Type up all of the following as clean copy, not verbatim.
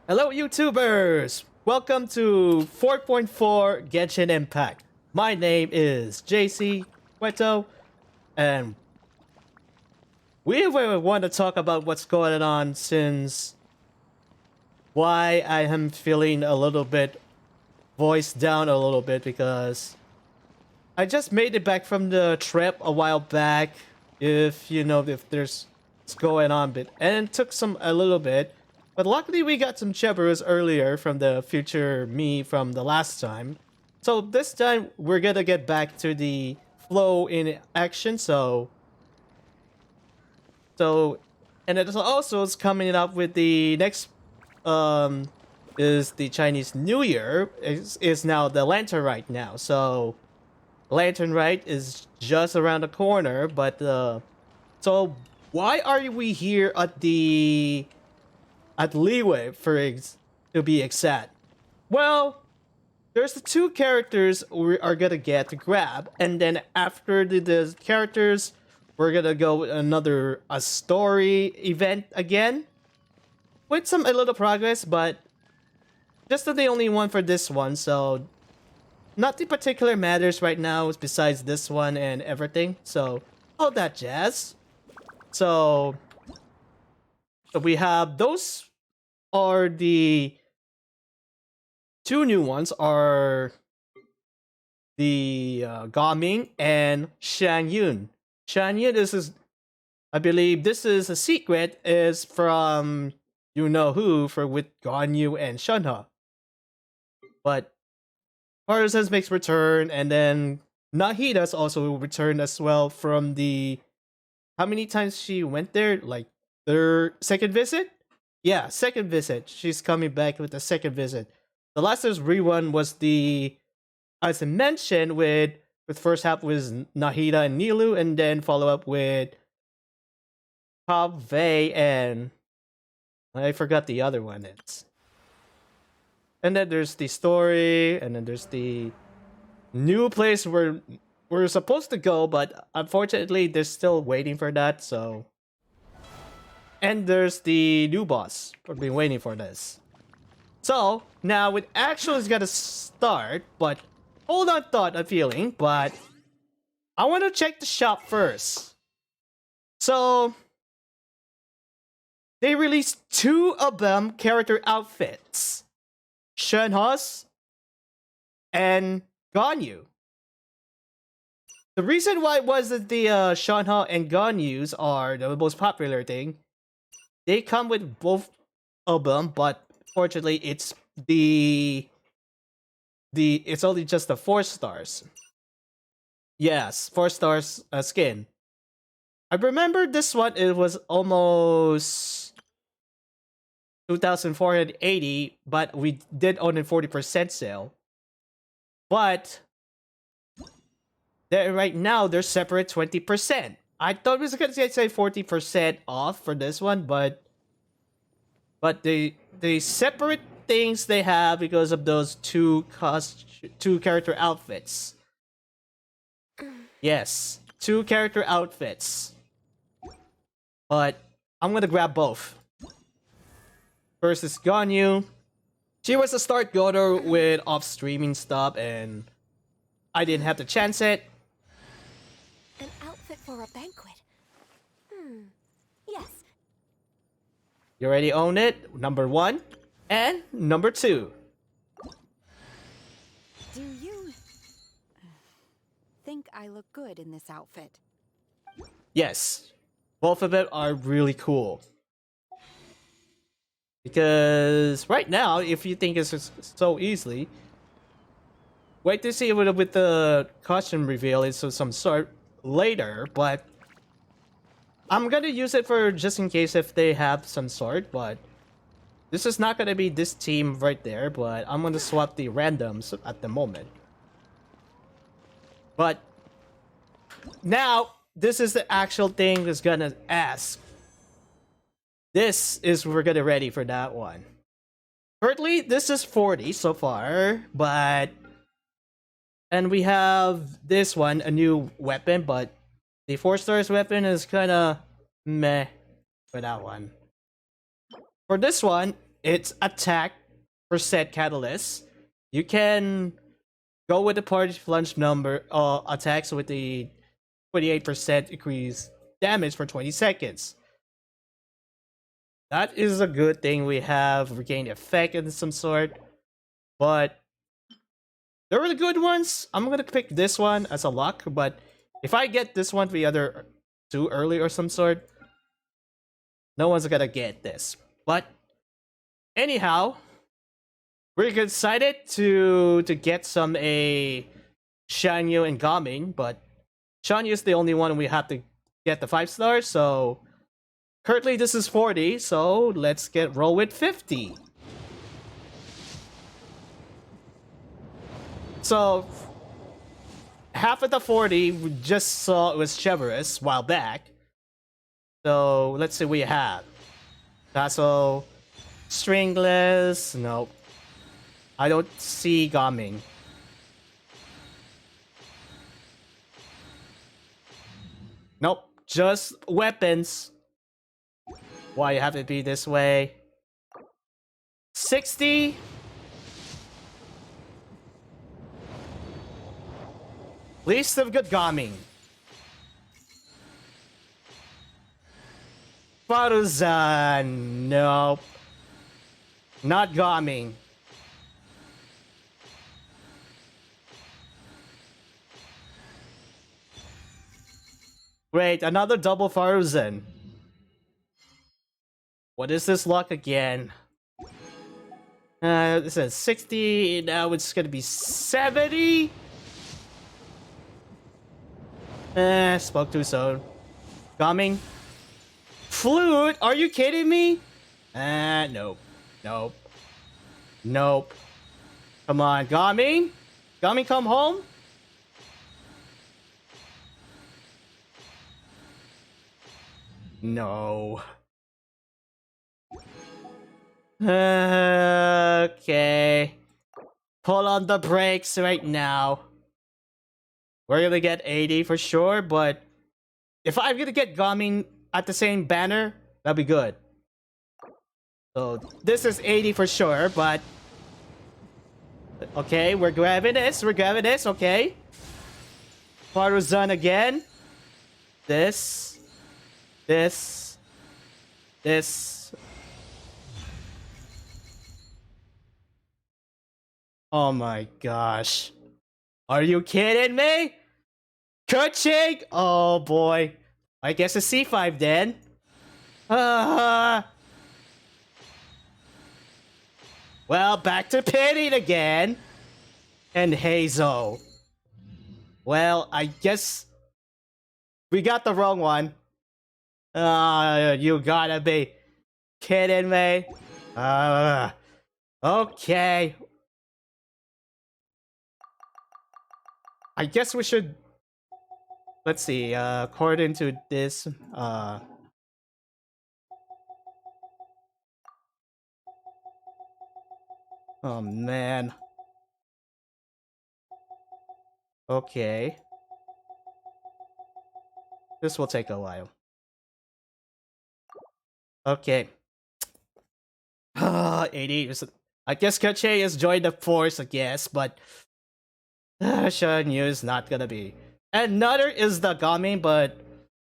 Hello YouTubers! Welcome to 4.4 Genshin Impact. My name is JC Weto, and we want to talk about what's going on since why I am feeling a little bit voiced down a little bit because I just made it back from the trip a while back. If you know if there's what's going on, and it took a little bit. But luckily we got some chebbers earlier from the future me from the last time. So this time we're gonna get back to the flow in action, and it also is coming up with the next is the Chinese New Year is now the Lantern Rite now. So Lantern Rite is just around the corner, but so why are we here at Leeway to be exact? Well, there's the two characters we are gonna get to grab, and then after the characters, we're gonna go with a story event again with a little progress, but just the only one for this one. So nothing particular matters right now besides this one and everything. So all that jazz. So we have those are the two new ones are the Gaming and Xianyun. Xianyun I believe this is a secret is from you know who for with Ganyu and Shunha. But Partisans makes return, and then Nahida's also returned as well from the how many times she went there? Like their second visit? Yeah, second visit. She's coming back with the second visit. The last year's rerun was as I mentioned, with first half was Nahida and Nilu, and then follow up with Kaveh and I forgot the other one. And then there's the story, and then there's the new place where we're supposed to go, but unfortunately they're still waiting for that. So. And there's the new boss. We've been waiting for this. So, now it actually is gonna start, but hold on thought I'm feeling, but I want to check the shop first. So, they released two of them character outfits. Shenhas and Ganyu. The reason why was that the Shenhe and Ganyus are the most popular thing. They come with both of them, but fortunately, it's it's only just the 4 stars. Yes, 4 stars skin. I remember this one. It was almost 2,480, but we did own a 40% sale. But right now they're separate 20%. I thought it was gonna say 40% off for this one, but the separate things they have because of those two character outfits. Yes, 2 character outfits. But I'm gonna grab both. First is Ganyu. She was a start goer with off streaming stuff, and I didn't have to chance it. An outfit for a banquet. Yes. You already own it. Number 1 and number 2. Do you think I look good in this outfit? Yes, both of them are really cool. Because right now, if you think it's so easily, wait to see with the costume reveal is of some sort later, but I'm gonna use it for just in case if they have some sort, but this is not gonna be this team right there, but I'm gonna swap the randoms at the moment. But now, this is the actual thing that's gonna ask. This is we're gonna ready for that one. Currently, this is 40 so far, and we have this one, a new weapon, but the 4 stars weapon is kinda meh for that one. For this one, its attack percent catalyst, you can go with the party plunge number attacks with the 28% increase damage for 20 seconds. That is a good thing. We have regained effect in some sort, but there were the good ones. I'm gonna pick this one as a luck, but if I get this one the other too early or some sort, no one's gonna get this. But anyhow, we're excited to get some a Xianyun and Gaming, but Xianyun is the only one we have to get the 5 stars, so currently this is 40, so let's get roll with 50. So half of the 40 we just saw it was Cheverus a while back. So let's see what we have. Tassel, Stringless, nope. I don't see Gaming. Nope, just weapons. Why you have to be this way? 60. Least of good Gaming. Faruzan, nope. Not Gaming. Wait, another double Faruzan. What is this luck again? This is 60, now it's gonna be 70? Spoke too soon. Coming. Flute? Are you kidding me? Nope. Nope. Nope. Come on, Gaming? Gaming, come home? No. Okay. Pull on the brakes right now. We're gonna get 80 for sure, but if I'm gonna get Gaming at the same banner, that'd be good. So this is 80 for sure, but okay, we're grabbing this, okay. Faruzan again. This. Oh my gosh. Are you kidding me? Coaching? Oh boy. I guess a C5 then. Well, back to pitting again. And Hazel. Well, I guess we got the wrong one. You gotta be kidding me. Okay. I guess we should... Let's see, according to this, oh man. Okay. This will take a while. Okay. 80. I guess Kache has joined the force, I guess, but Xianyun is not gonna be. Another is the Gaming, but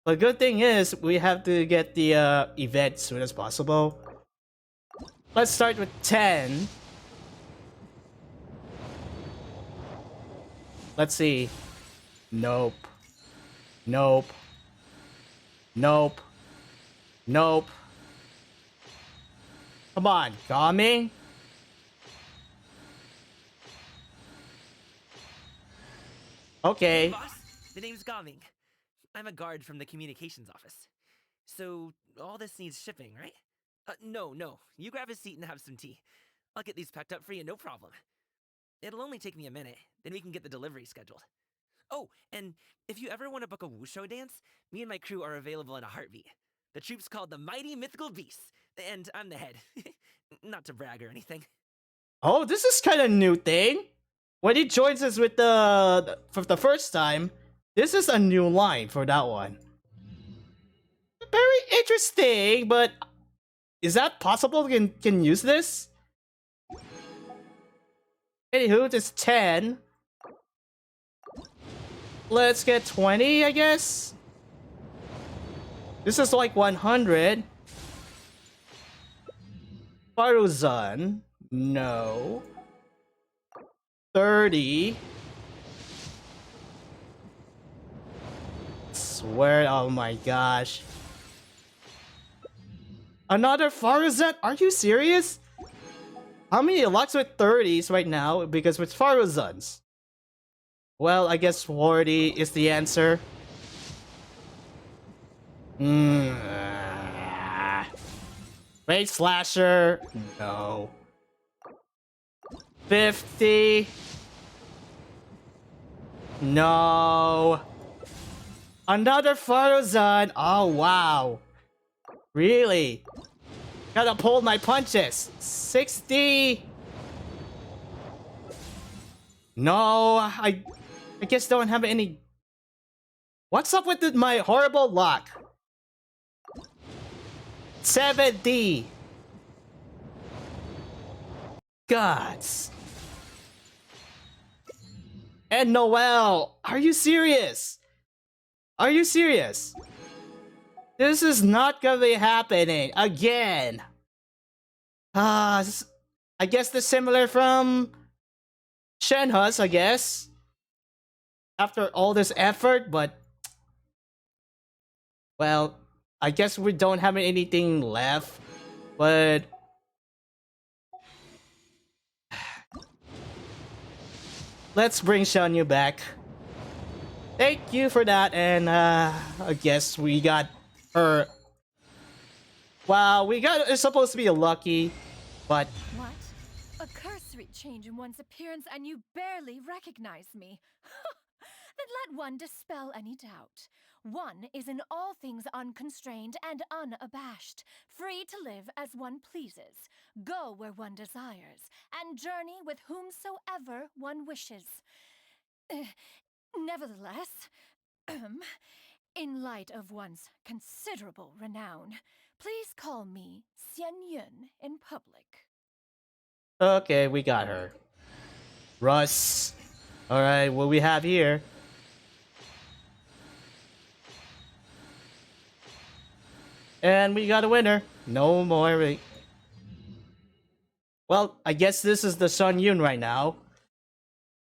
the good thing is we have to get the event as soon as possible. Let's start with 10. Let's see. Nope. Nope. Nope. Nope. Come on, Gaming. Okay. Boss, the name's Gaming. I'm a guard from the communications office. So, all this needs shipping, right? No. You grab a seat and have some tea. I'll get these packed up for you, no problem. It'll only take me a minute, then we can get the delivery scheduled. Oh, and if you ever want to book a wushu dance, me and my crew are available in a heartbeat. The troupe's called the Mighty Mythical Beasts, and I'm the head. Not to brag or anything. Oh, this is kind of new thing. When he joins us with for the first time, this is a new line for that one. Very interesting, but Is that possible? Can use this? Anywho, it's 10. Let's get 20, I guess. This is like 100. Faruzan. No. 30. Swear, oh my gosh. Another Faruzan? Are you serious? How many locks with 30s right now? Because with Faruzans. Well, I guess 40 is the answer. Raid Slasher? No. 50? No. Another Faruzan? Oh, wow. Really? Gotta pull my punches. 60? No, I guess don't have any. What's up with my horrible luck? 70. Gods. And Noel, are you serious? Are you serious? This is not gonna be happening again. I guess the similar from Shenhus, I guess. After all this effort, but well, I guess we don't have anything left. But let's bring Xianyun back. Thank you for that, and I guess we got her. Wow, it's supposed to be a lucky, but What? A cursory change in one's appearance and you barely recognize me. Then let one dispel any doubt. One is in all things unconstrained and unabashed, free to live as one pleases, go where one desires, and journey with whomsoever one wishes. Nevertheless, in light of one's considerable renown, please call me Xianyun in public. okay, we got her. Russ. Alright, what we have here. And we got a winner. No more. Well, I guess this is the Xianyun right now.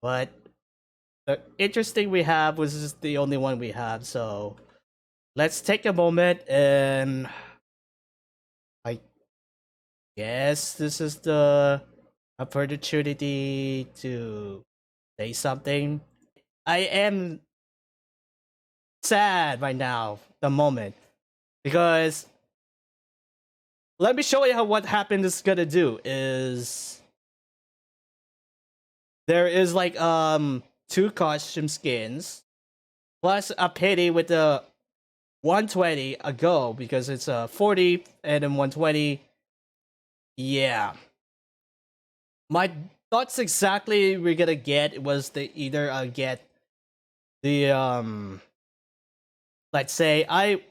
But the interesting we have was just the only one we have, so let's take a moment and I guess this is the opportunity to say something. I am sad right now, the moment, because let me show you how what happened is gonna do is there is like 2 costume skins plus a pity with the 120 a go because it's a 40 and then 120. Yeah, my thoughts exactly we're gonna get was the either get the let's say I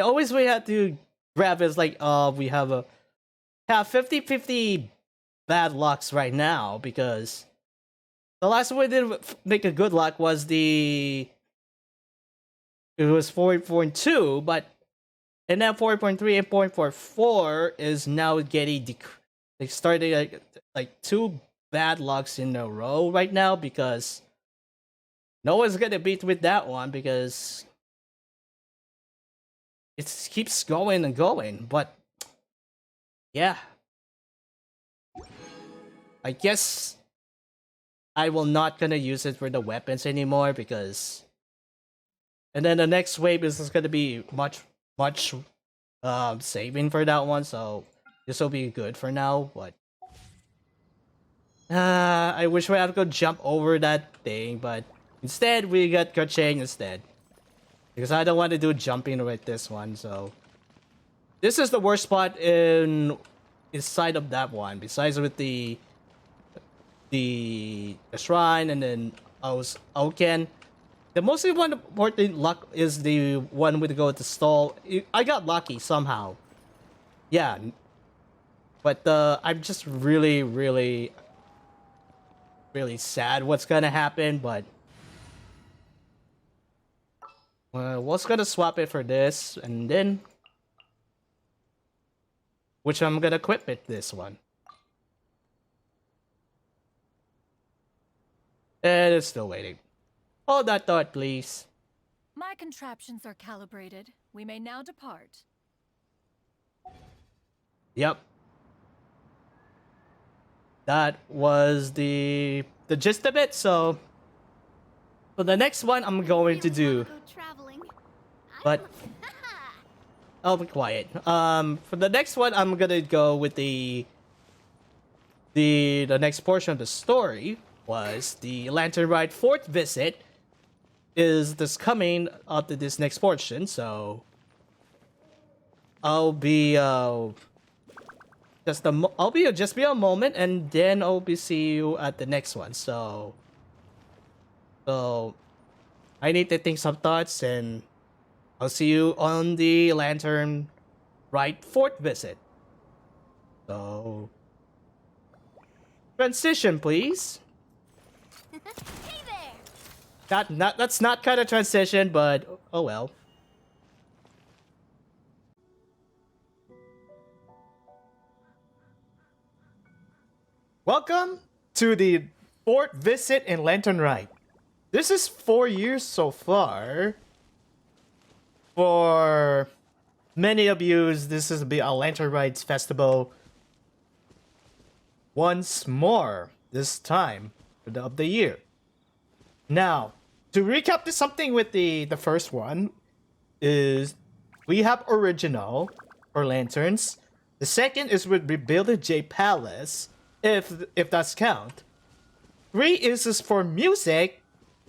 always we had to grab is like we have 50-50 bad lucks right now because the last one we did make a good luck was it was 4.2, but and then 4.3 and 4.4 is now getting they started like 2 bad lucks in a row right now because no one's gonna beat with that one because it keeps going and going. But yeah, I guess I will not gonna use it for the weapons anymore because and then the next wave is gonna be much saving for that one, so this will be good for now. But I wish we had to go jump over that thing, but instead we got Kacheng instead because I don't want to do jumping with this one. So this is the worst spot inside of that one besides with the shrine and then Oken. The most important luck is the one with go to stall. I got lucky somehow. Yeah, but I'm just really sad what's gonna happen. But what's gonna swap it for this, and then which I'm gonna equip it this one. And it's still waiting. Hold that thought, please. My contraptions are calibrated. We may now depart. Yep. That was the gist of it. So for the next one, I'm going to do. But I'll be quiet. For the next one, I'm gonna go with the next portion of the story was the Lantern Rite fourth visit. Is this coming after this next portion? So I'll be just be a moment, and then I'll be see you at the next one. So I need to think some thoughts, and I'll see you on the Lantern Rite fourth visit. So transition, please. Hey there! That's not kind of transition, but oh well. Welcome to the fourth visit in Lantern Rite. This is 4 years so far. For many of you, this is a Lantern Rite's festival once more this time of the year. Now, to recap this something with the first one is we have original or lanterns. The second is with rebuilded J Palace, if that's count. 3 is just for music,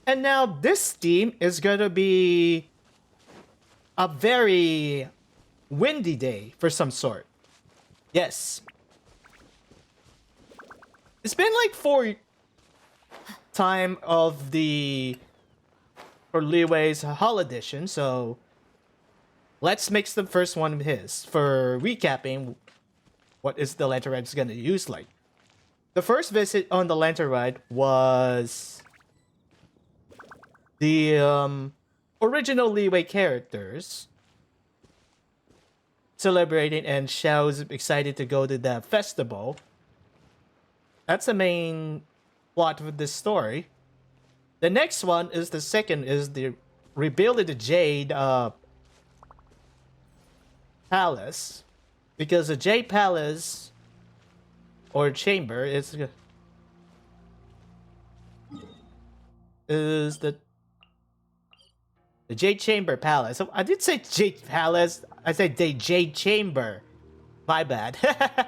and now this theme is gonna be a very windy day for some sort. Yes. It's been like 4 time of the for Leeway's Hall Edition, so let's mix the first one with his for recapping what is the Lantern Rite gonna use like. The first visit on the Lantern Rite was the original Leeway characters celebrating, and Xiao's excited to go to the festival. That's the main plot of this story. The next one is the second is the rebuilding the Jade Palace, because the Jade Palace or chamber is the Jade Chamber Palace. So I did say Jade Palace. I said the Jade Chamber. My bad. I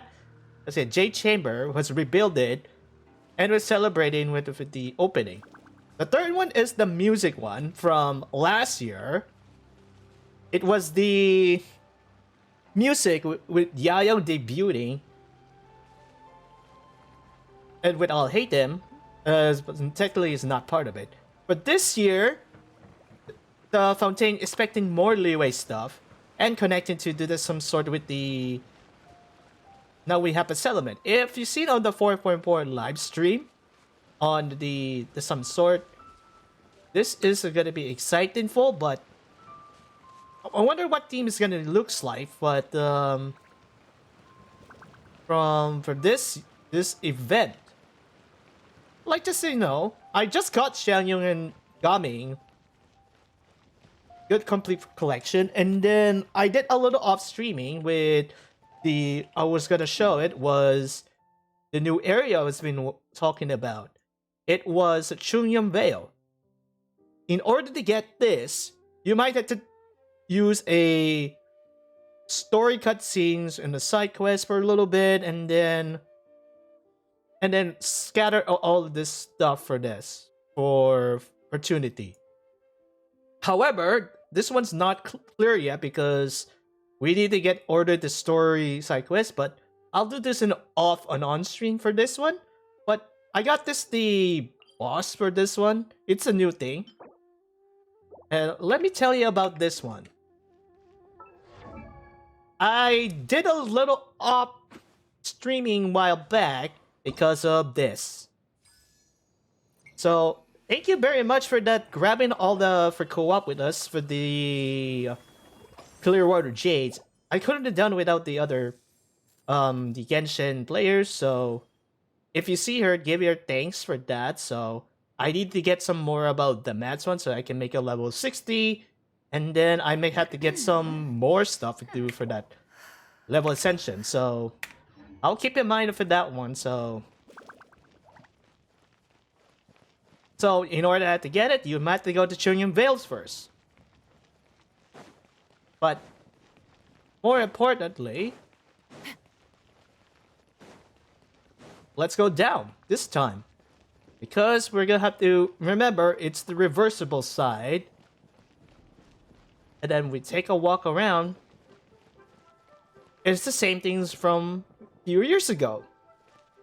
said Jade Chamber was rebuilded and was celebrating with the opening. The third one is the music one from last year. It was the music with Yayo debuting, and with I'll Hate Him, technically is not part of it. But this year, the Fountain is expecting more Leeway stuff and connecting to do this some sort with the. Now we have a settlement. If you see it on the 4.4 live stream, on the some sort, this is gonna be exciting full, but I wonder what team is gonna looks like. But from this event, like just so you know, I just got Xianyun and Gaming good complete collection, and then I did a little off streaming with the I was gonna show it was the new area I was been talking about. It was Chungyum Vale. In order to get this, you might have to use a story cutscenes and the side quest for a little bit, and then scatter all of this stuff for this for opportunity. However, this one's not clear yet because we need to get ordered the story side quest, but I'll do this in off and on stream for this one. But I got the boss for this one. It's a new thing. And let me tell you about this one. I did a little off streaming while back because of this. So thank you very much for that, grabbing all the for co-op with us for the Clearwater Jades. I couldn't have done without the other the Genshin players, so if you see her, give her thanks for that. So I need to get some more about the Mats one so I can make a level 60, and then I may have to get some more stuff to do for that level ascension. So I'll keep in mind for that one. So in order to get it, you might have to go to Xianyun Vales first. But more importantly, let's go down this time. Because we're gonna have to remember it's the reversible side. And then we take a walk around. It's the same things from a few years ago.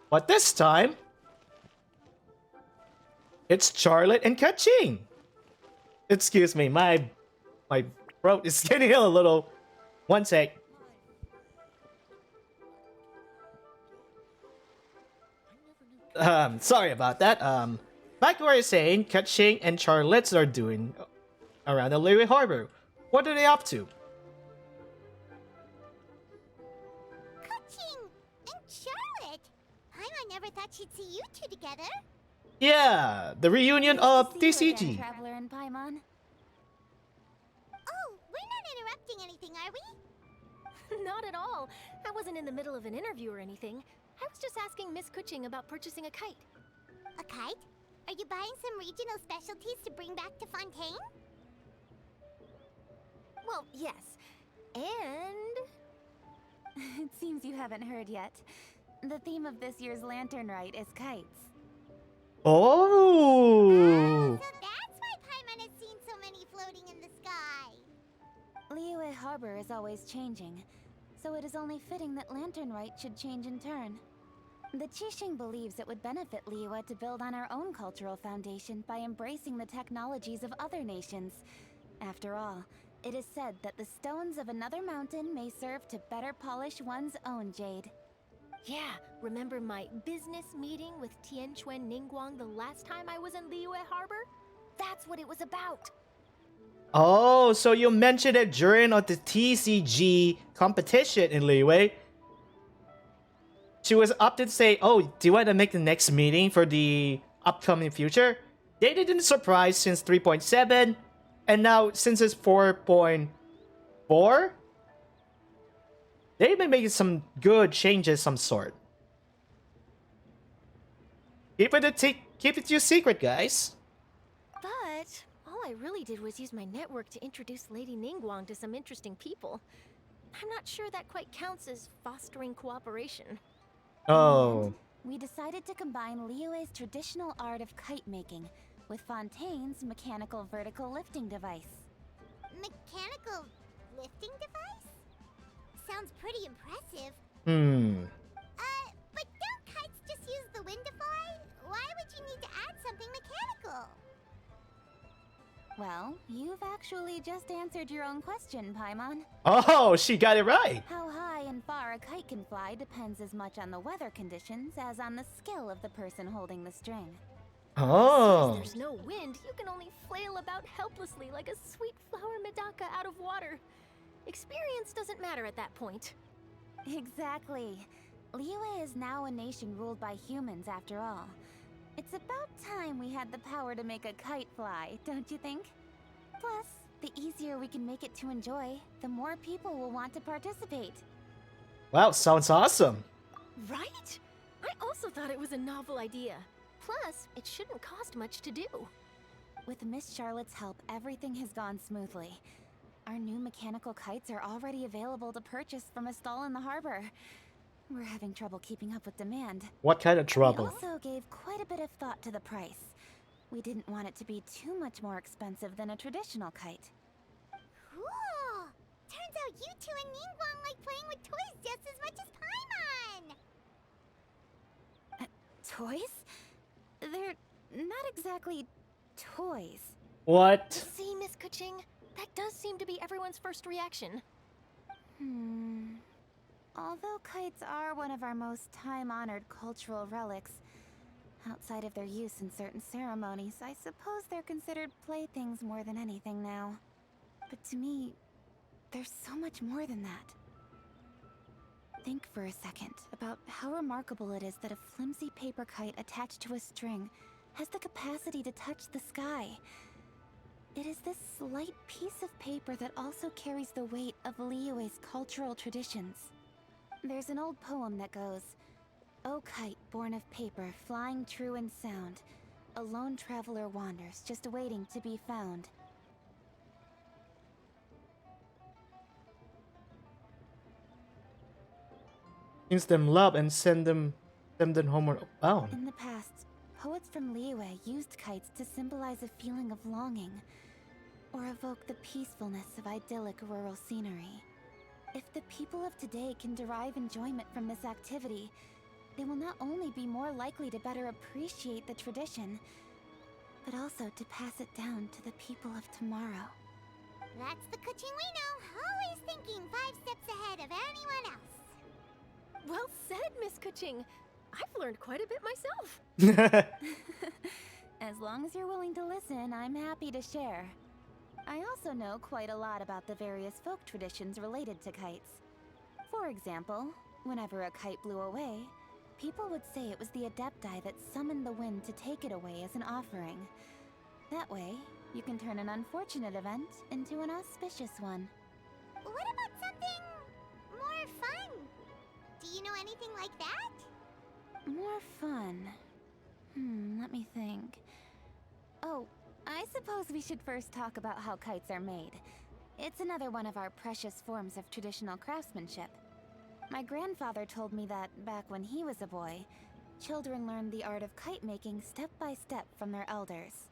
But this time, it's Charlotte and Kaching. Excuse me, my throat is getting a little. One sec. Sorry about that. Back to what you're saying, Kaching and Charlotte are doing around the Liyue Harbor. What are they up to? Kaching and Charlotte. I never thought she'd see you two together. Yeah, the reunion of TCG. Traveler and Paimon. Oh, we're not interrupting anything, are we? Not at all. I wasn't in the middle of an interview or anything. I was just asking Miss Kuching about purchasing a kite. A kite? Are you buying some regional specialties to bring back to Fontaine? Well, yes. And... It seems you haven't heard yet. The theme of this year's Lantern Rite is kites. Oh! So that's why Paimon has seen so many floating in the sky. Liyue Harbor is always changing, so it is only fitting that Lantern Rite should change in turn. The Qixing believes it would benefit Liyue to build on our own cultural foundation by embracing the technologies of other nations. After all, it is said that the stones of another mountain may serve to better polish one's own jade. yeah, remember my business meeting with Xianyun Ningguang the last time I was in Liyue Harbor? That's what it was about. Oh, so you mentioned it during the TCG competition in Liyue. She was up to say, oh, do you want to make the next meeting for the upcoming future? They didn't surprise since 3.7, and now since it's 4.4, they've been making some good changes some sort. Keep it your secret, guys. But all I really did was use my network to introduce Lady Ningguang to some interesting people. I'm not sure that quite counts as fostering cooperation. Oh. We decided to combine Liyue's traditional art of kite making with Fontaine's mechanical vertical lifting device. Mechanical lifting device? Sounds pretty impressive. But don't kites just use the wind to fly? Why would you need to add something mechanical? Well, you've actually just answered your own question, Paimon. Oh, she got it right. How high and far a kite can fly depends as much on the weather conditions as on the skill of the person holding the string. Oh. Since there's no wind, you can only flail about helplessly like a sweet flower medaka out of water. Experience doesn't matter at that point. Exactly. Liyue is now a nation ruled by humans after all. It's about time we had the power to make a kite fly, don't you think? Plus, the easier we can make it to enjoy, the more people will want to participate. Wow, sounds awesome. Right? I also thought it was a novel idea. Plus, it shouldn't cost much to do. With Miss Charlotte's help, everything has gone smoothly. Our new mechanical kites are already available to purchase from a stall in the harbor. We're having trouble keeping up with demand. What kind of We trouble? also gave quite a bit of thought to the price. We didn't want it to be too much more expensive than a traditional kite. Cool! Turns out you two and Ningguang like playing with toys just as much as Paimon! Toys? They're not exactly toys. What? See, Miss Kuching? That does seem to be everyone's first reaction. Although kites are one of our most time-honored cultural relics, outside of their use in certain ceremonies, I suppose they're considered playthings more than anything now. But to me, there's so much more than that. Think for a second about how remarkable it is that a flimsy paper kite attached to a string has the capacity to touch the sky. It is this slight piece of paper that also carries the weight of Liyue's cultural traditions. There's an old poem that goes, "O kite born of paper, flying true in sound, a lone traveler wanders, just waiting to be found." Means them love and send them homeward bound. In the past, poets from Liyue used kites to symbolize a feeling of longing, or evoke the peacefulness of idyllic rural scenery. If the people of today can derive enjoyment from this activity, they will not only be more likely to better appreciate the tradition, but also to pass it down to the people of tomorrow. That's the Kuching we know, always thinking 5 steps ahead of anyone else. Well said, Miss Kuching. I've learned quite a bit myself. As long as you're willing to listen, I'm happy to share. I also know quite a lot about the various folk traditions related to kites. For example, whenever a kite blew away, people would say it was the Adepti that summoned the wind to take it away as an offering. That way, you can turn an unfortunate event into an auspicious one. What about something more fun? Do you know anything like that? More fun. Let me think. Oh, I suppose we should first talk about how kites are made. It's another one of our precious forms of traditional craftsmanship. My grandfather told me that, back when he was a boy, children learned the art of kite making step by step from their elders.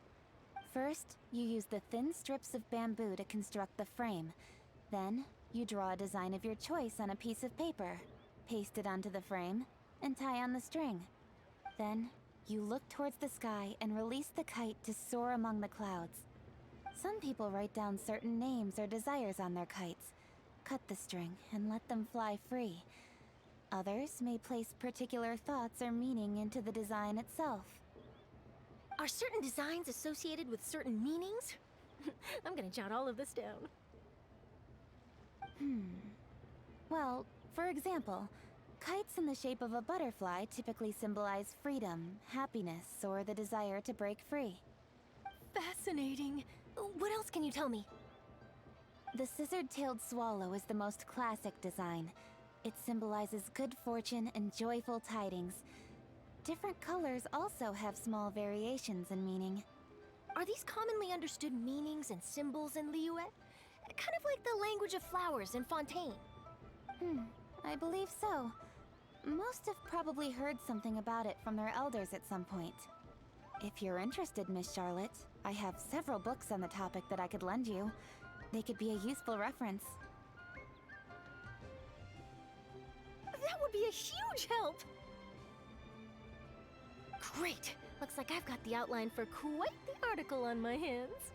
First, you use the thin strips of bamboo to construct the frame. Then, you draw a design of your choice on a piece of paper, paste it onto the frame, and tie on the string. Then, you look towards the sky and release the kite to soar among the clouds. Some people write down certain names or desires on their kites, cut the string, and let them fly free. Others may place particular thoughts or meaning into the design itself. Are certain designs associated with certain meanings? I'm gonna jot all of this down. Well, for example, kites in the shape of a butterfly typically symbolize freedom, happiness, or the desire to break free. Fascinating. What else can you tell me? The scissor-tailed swallow is the most classic design. It symbolizes good fortune and joyful tidings. Different colors also have small variations in meaning. Are these commonly understood meanings and symbols in Liyue? Kind of like the language of flowers in Fontaine. I believe so. Most have probably heard something about it from their elders at some point. If you're interested, Miss Charlotte, I have several books on the topic that I could lend you. They could be a useful reference. That would be a huge help! Great! Looks like I've got the outline for quite the article on my hands.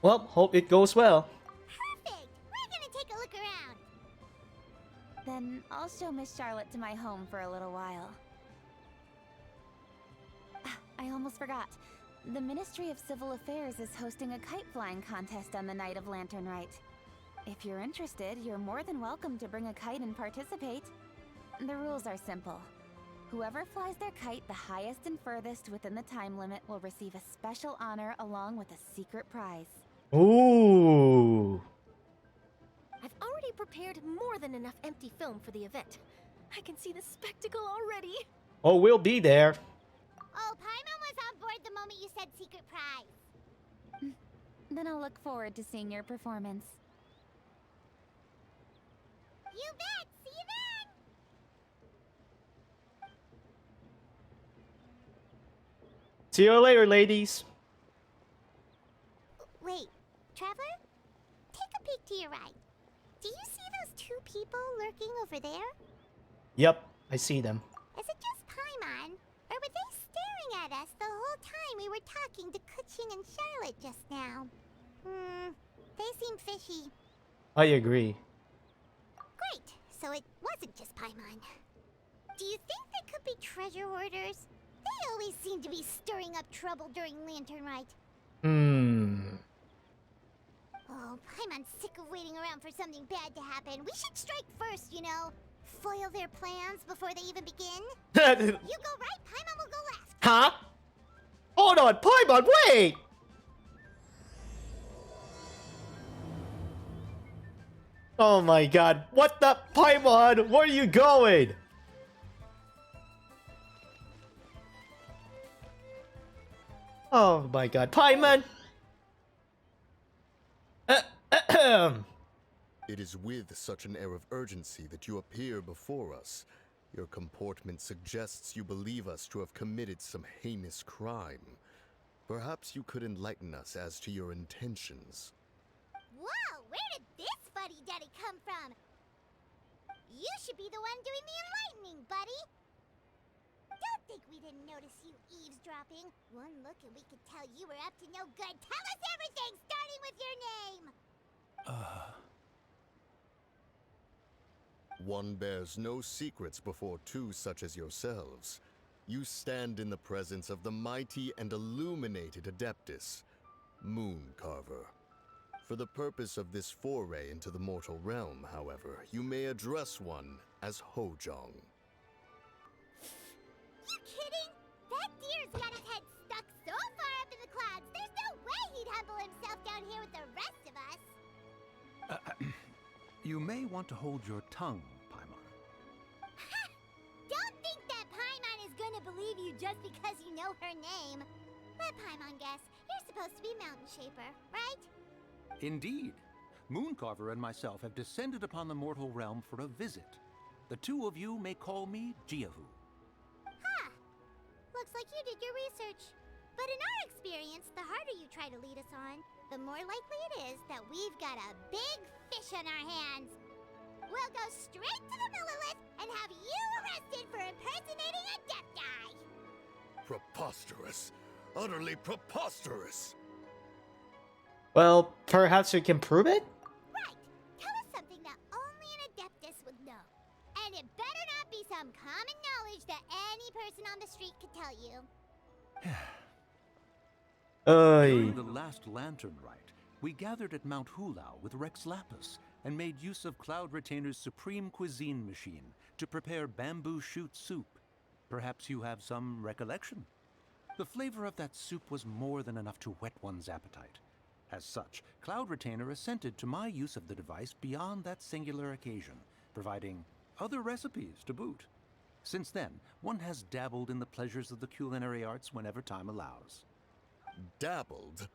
Well, hope it goes well. Perfect! We're gonna take a look around. Then I'll show Miss Charlotte to my home for a little while. I almost forgot. The Ministry of Civil Affairs is hosting a kite flying contest on the night of Lantern Rite. If you're interested, you're more than welcome to bring a kite and participate. The rules are simple. Whoever flies their kite the highest and furthest within the time limit will receive a special honor along with a secret prize. Ooh. I've already prepared more than enough empty film for the event. I can see the spectacle already. Oh, we'll be there. Oh, Paimon was on board the moment you said secret prize. Then I'll look forward to seeing your performance. You bet! See you then! See you later, ladies. Wait, Traveler? Take a peek to your right. Do you see those 2 people lurking over there? Yep, I see them. Is it just Paimon? Or were they staring at us the whole time we were talking to Kuching and Charlotte just now? They seem fishy. I agree. Great! so it wasn't just Paimon. Do you think they could be treasure hoarders? They always seem to be stirring up trouble during Lantern Rite. Oh, Paimon's sick of waiting around for something bad to happen. We should strike first, you know. Foil their plans before they even begin. You go right, Paimon will go left. Huh? Hold on, Paimon, wait! Oh my god, what the Paimon? Where are you going? Oh my god, Paimon! It is with such an air of urgency that you appear before us. Your comportment suggests you believe us to have committed some heinous crime. Perhaps you could enlighten us as to your intentions. Whoa, where did this fuddy-duddy come from? You should be the one doing the enlightening, buddy. Don't think we didn't notice you eavesdropping. One look and we could tell you were up to no good. Tell us everything, starting with your name. One bears no secrets before two such as yourselves. You stand in the presence of the mighty and illuminated Adeptus, Mooncarver. For the purpose of this foray into the mortal realm, however, you may address one as Hojong. You kidding? That deer's got his head stuck so far up in the clouds, there's no way he'd humble himself down here with the rest of us. You may want to hold your tongue, Paimon. Don't think that Paimon is gonna believe you just because you know her name. Let Paimon guess. You're supposed to be Mountain Shaper, right? Indeed. Mooncarver and myself have descended upon the mortal realm for a visit. The two of you may call me Jiahu. Huh. Looks like you did your research. But in our experience, the harder you try to lead us on, the more likely it is that we've got a big fish on our hands. We'll go straight to the Millilith and have you arrested for impersonating a Adepti. Preposterous. Utterly preposterous. Well, perhaps we can prove it? Right. Tell us something that only an Adeptus would know. And it better not be some common knowledge that any person on the street could tell you. During the last Lantern Rite, we gathered at Mount Hulao with Rex Lapis and made use of Cloud Retainer's supreme cuisine machine to prepare bamboo shoot soup. Perhaps you have some recollection? The flavor of that soup was more than enough to whet one's appetite. As such, Cloud Retainer assented to my use of the device beyond that singular occasion, providing other recipes to boot. Since then, one has dabbled in the pleasures of the culinary arts whenever time allows. Dabbled?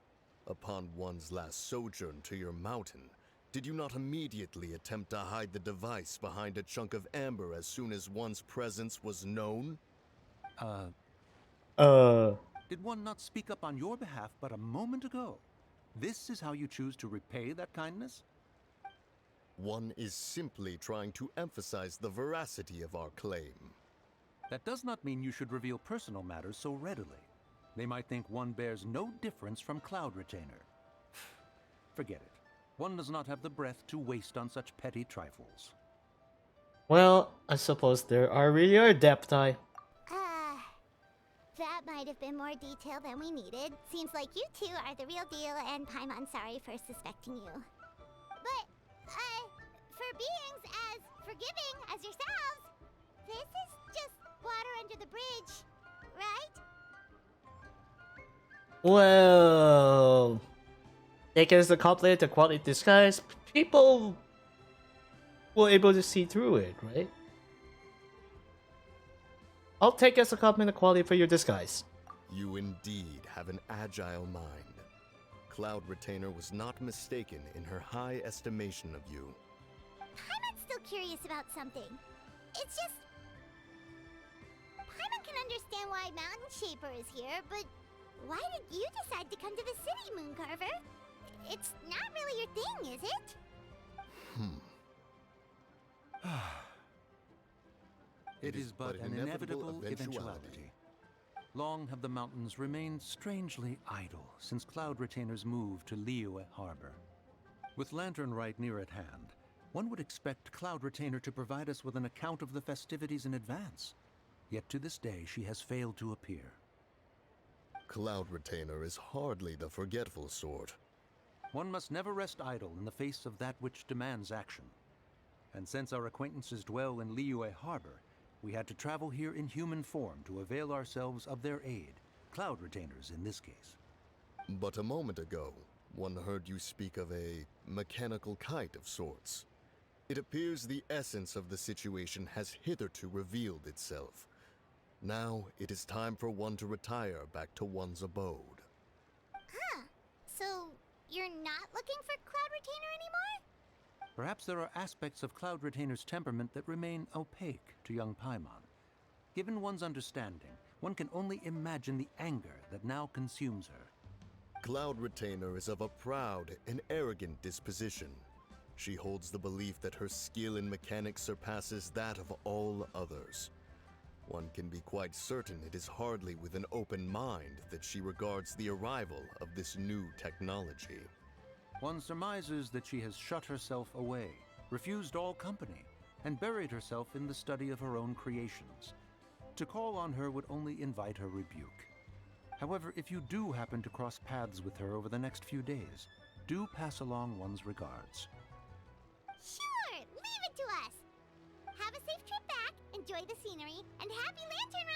Upon one's last sojourn to your mountain, did you not immediately attempt to hide the device behind a chunk of amber as soon as one's presence was known? Did one not speak up on your behalf but a moment ago? This is how you choose to repay that kindness? One is simply trying to emphasize the veracity of our claim. That does not mean you should reveal personal matters so readily. They might think one bears no difference from Cloud Retainer. Forget it. One does not have the breath to waste on such petty trifles. Well, I suppose there are really Adepti. That might have been more detail than we needed. Seems like you two are the real deal, and Paimon's sorry for suspecting you. But, for beings as forgiving as yourselves, this is just water under the bridge, right? Well, taken as a compliment to quality disguise, people were able to see through it, right? I'll take as a compliment to quality for your disguise. You indeed have an agile mind. Cloud Retainer was not mistaken in her high estimation of you. Paimon's still curious about something. It's just... Paimon can understand why Mountain Shaper is here, but why did you decide to come to the city, Mooncarver? It's not really your thing, is it? It is but an inevitable eventuality. Long have the mountains remained strangely idle since Cloud Retainer's move to Liyue Harbor. With Lantern Rite near at hand, One would expect Cloud Retainer to provide us with an account of the festivities in advance. Yet to this day, she has failed to appear. Cloud Retainer is hardly the forgetful sort. One must never rest idle in the face of that which demands action. And since our acquaintances dwell in Liyue Harbor, we had to travel here in human form to avail ourselves of their aid, Cloud Retainers in this case. But a moment ago, one heard you speak of a mechanical kite of sorts. It appears the essence of the situation has hitherto revealed itself. Now it is time for one to retire back to one's abode. Huh. So, you're not looking for Cloud Retainer anymore? Perhaps there are aspects of Cloud Retainer's temperament that remain opaque to young Paimon. Given one's understanding, one can only imagine the anger that now consumes her. Cloud Retainer is of a proud and arrogant disposition. She holds the belief that her skill in mechanics surpasses that of all others. One can be quite certain it is hardly with an open mind that she regards the arrival of this new technology. One surmises that she has shut herself away, refused all company, and buried herself in the study of her own creations. To call on her would only invite her rebuke. However, if you do happen to cross paths with her over the next few days, do pass along one's regards. Sure, leave it to us. Have a safe trip back, enjoy the scenery, and happy Lantern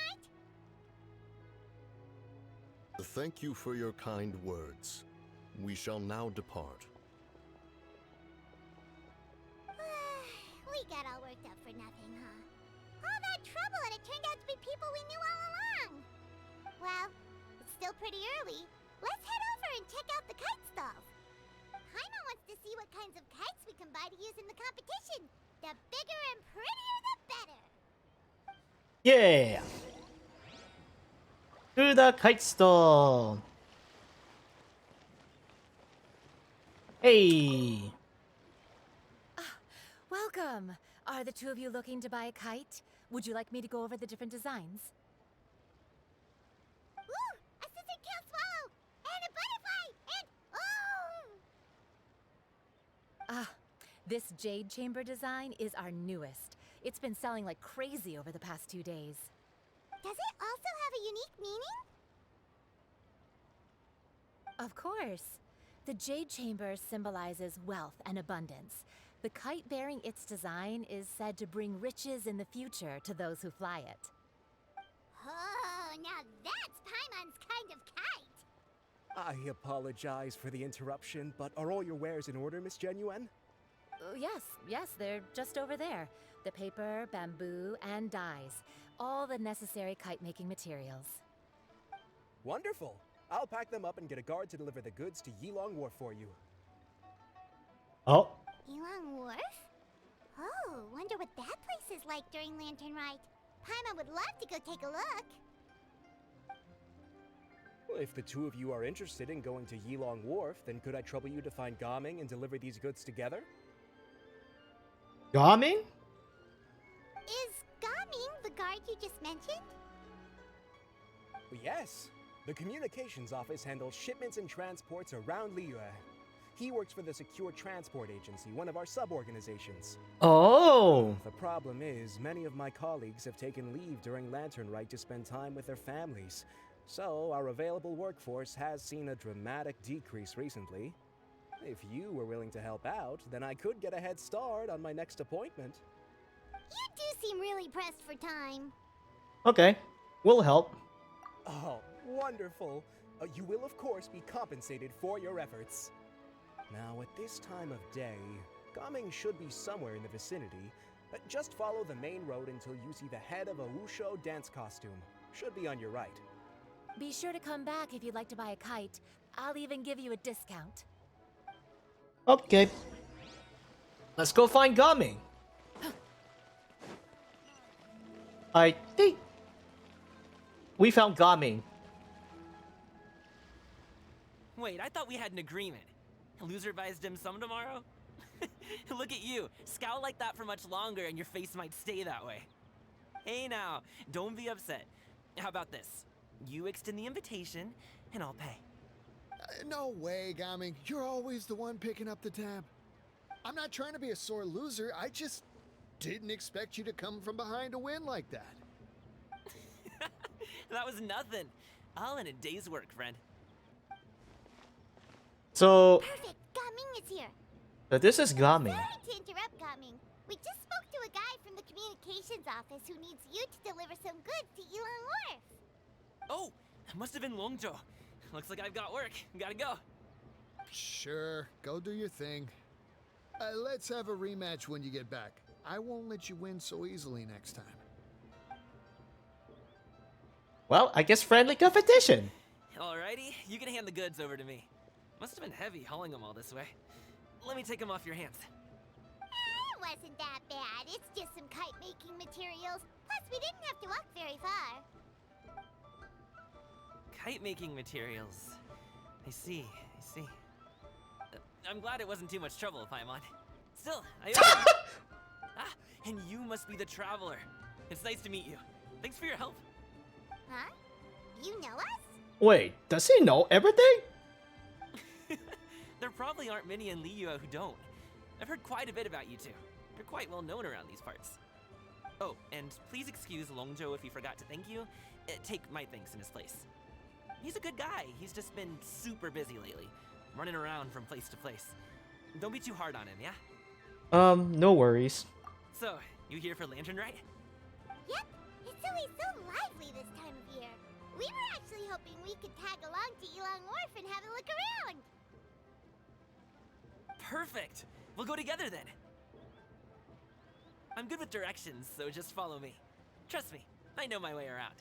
Rite! Thank you for your kind words. We shall now depart. We got all worked up for nothing, huh? All that trouble and it turned out to be people we knew all along! Well, it's still pretty early. Let's head over and check out the kite stalls. Paimon wants to see what kinds of kites we can buy to use in the competition. The bigger and prettier, the better. Yeah! To the kite stall! Hey! Welcome. Are the two of you looking to buy a kite? Would you like me to go over the different designs? Ooh, a scissor tail swallow! And a butterfly! And This jade chamber design is our newest. It's been selling like crazy over the past 2 days. does it also have a unique meaning? Of course. The jade chamber symbolizes wealth and abundance. The kite bearing its design is said to bring riches in the future to those who fly it. Oh, now that's Paimon's kind of kite! I apologize for the interruption, but are all your wares in order, Miss Xianyun? Yes, they're just over there. The paper, bamboo, and dyes. All the necessary kite-making materials. Wonderful! I'll pack them up and get a guard to deliver the goods to Yilong Wharf for you. Oh, Yilong Wharf? Oh, wonder what that place is like during Lantern Rite. Paimon would love to go take a look. Well, if the two of you are interested in going to Yilong Wharf, then could I trouble you to find Gaming and deliver these goods together? Gaming? Is Gaming the guard you just mentioned? Well, yes. The communications office handles shipments and transports around Liyue. He works for the Secure Transport Agency, one of our sub-organizations. Oh! The problem is, many of my colleagues have taken leave during Lantern Rite to spend time with their families. So, our available workforce has seen a dramatic decrease recently. If you were willing to help out, then I could get a head start on my next appointment. You do seem really pressed for time. Okay, we'll help. Oh, wonderful. You will, of course, be compensated for your efforts. Now, at this time of day, Gaming should be somewhere in the vicinity. Just follow the main road until you see the head of a Wushu dance costume. Should be on your right. Be sure to come back if you'd like to buy a kite. I'll even give you a discount. Okay. Let's go find Gaming. I think we found Gaming. Wait, I thought we had an agreement. Loser buys dim sum tomorrow? Look at you. Scowl like that for much longer and your face might stay that way. Hey now, don't be upset. How about this? You extend the invitation, and I'll pay. No way, Gaming. You're always the one picking up the tab. I'm not trying to be a sore loser. I just didn't expect you to come from behind to win like that. That was nothing. All in a day's work, friend. So, Perfect! Gaming is here! this is Gaming. Sorry to interrupt, Gaming. We just spoke to a guy from the communications office who needs you to deliver some goods to Yulong Wharf. Oh, it must have been Longzhou. Looks like I've got work. Gotta go. Sure, go do your thing. Let's have a rematch when you get back. I won't let you win so easily next time. Well, I guess friendly competition. Alrighty, you can hand the goods over to me. Must have been heavy hauling them all this way. Let me take them off your hands. It wasn't that bad. It's just some kite-making materials. Plus, we didn't have to walk very far. Kite-making materials. I see. I'm glad it wasn't too much trouble, Paimon. Still, Ah, and you must be the traveler. It's nice to meet you. Thanks for your help. Huh? You know us? Wait, does he know everything? There probably aren't many in Liyue who don't. I've heard quite a bit about you two. You're quite well known around these parts. Oh, and please excuse Longzhou if he forgot to thank you. Take my thanks in his place. He's a good guy. He's just been super busy lately, running around from place to place. Don't be too hard on him, yeah? No worries. So, you here for Lantern Rite? Yep. It's always so lively this time of year. We were actually hoping we could tag along to Yulong Wharf and have a look around. Perfect! We'll go together then. I'm good with directions, so just follow me. Trust me, I know my way around.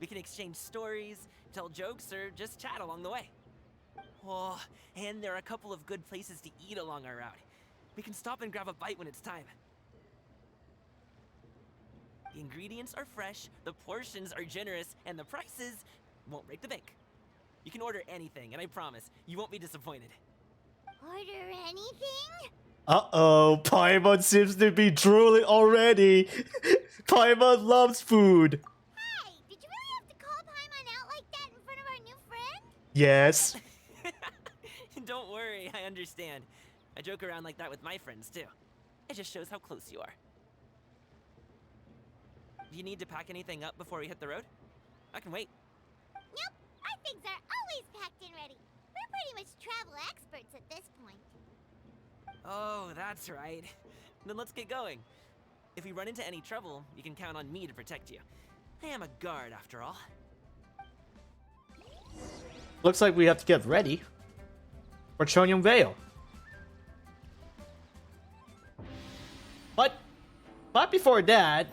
We can exchange stories, tell jokes, or just chat along the way. Oh, and there are a couple of good places to eat along our route. We can stop and grab a bite when it's time. The ingredients are fresh, the portions are generous, and the prices won't break the bank. You can order anything, and I promise, you won't be disappointed. Order anything? Uh-oh, Paimon seems to be drooling already. Paimon loves food. Hey, did you really have to call Paimon out like that in front of our new friend? Yes. Don't worry, I understand. I joke around like that with my friends, too. It just shows how close you are. Do you need to pack anything up before we hit the road? I can wait. Nope, our things are always packed and ready. We're pretty much travel experts at this point. Oh, that's right. Then let's get going. If we run into any trouble, you can count on me to protect you. I am a guard, after all. Looks like we have to get ready for Xianyun Vale. But before that,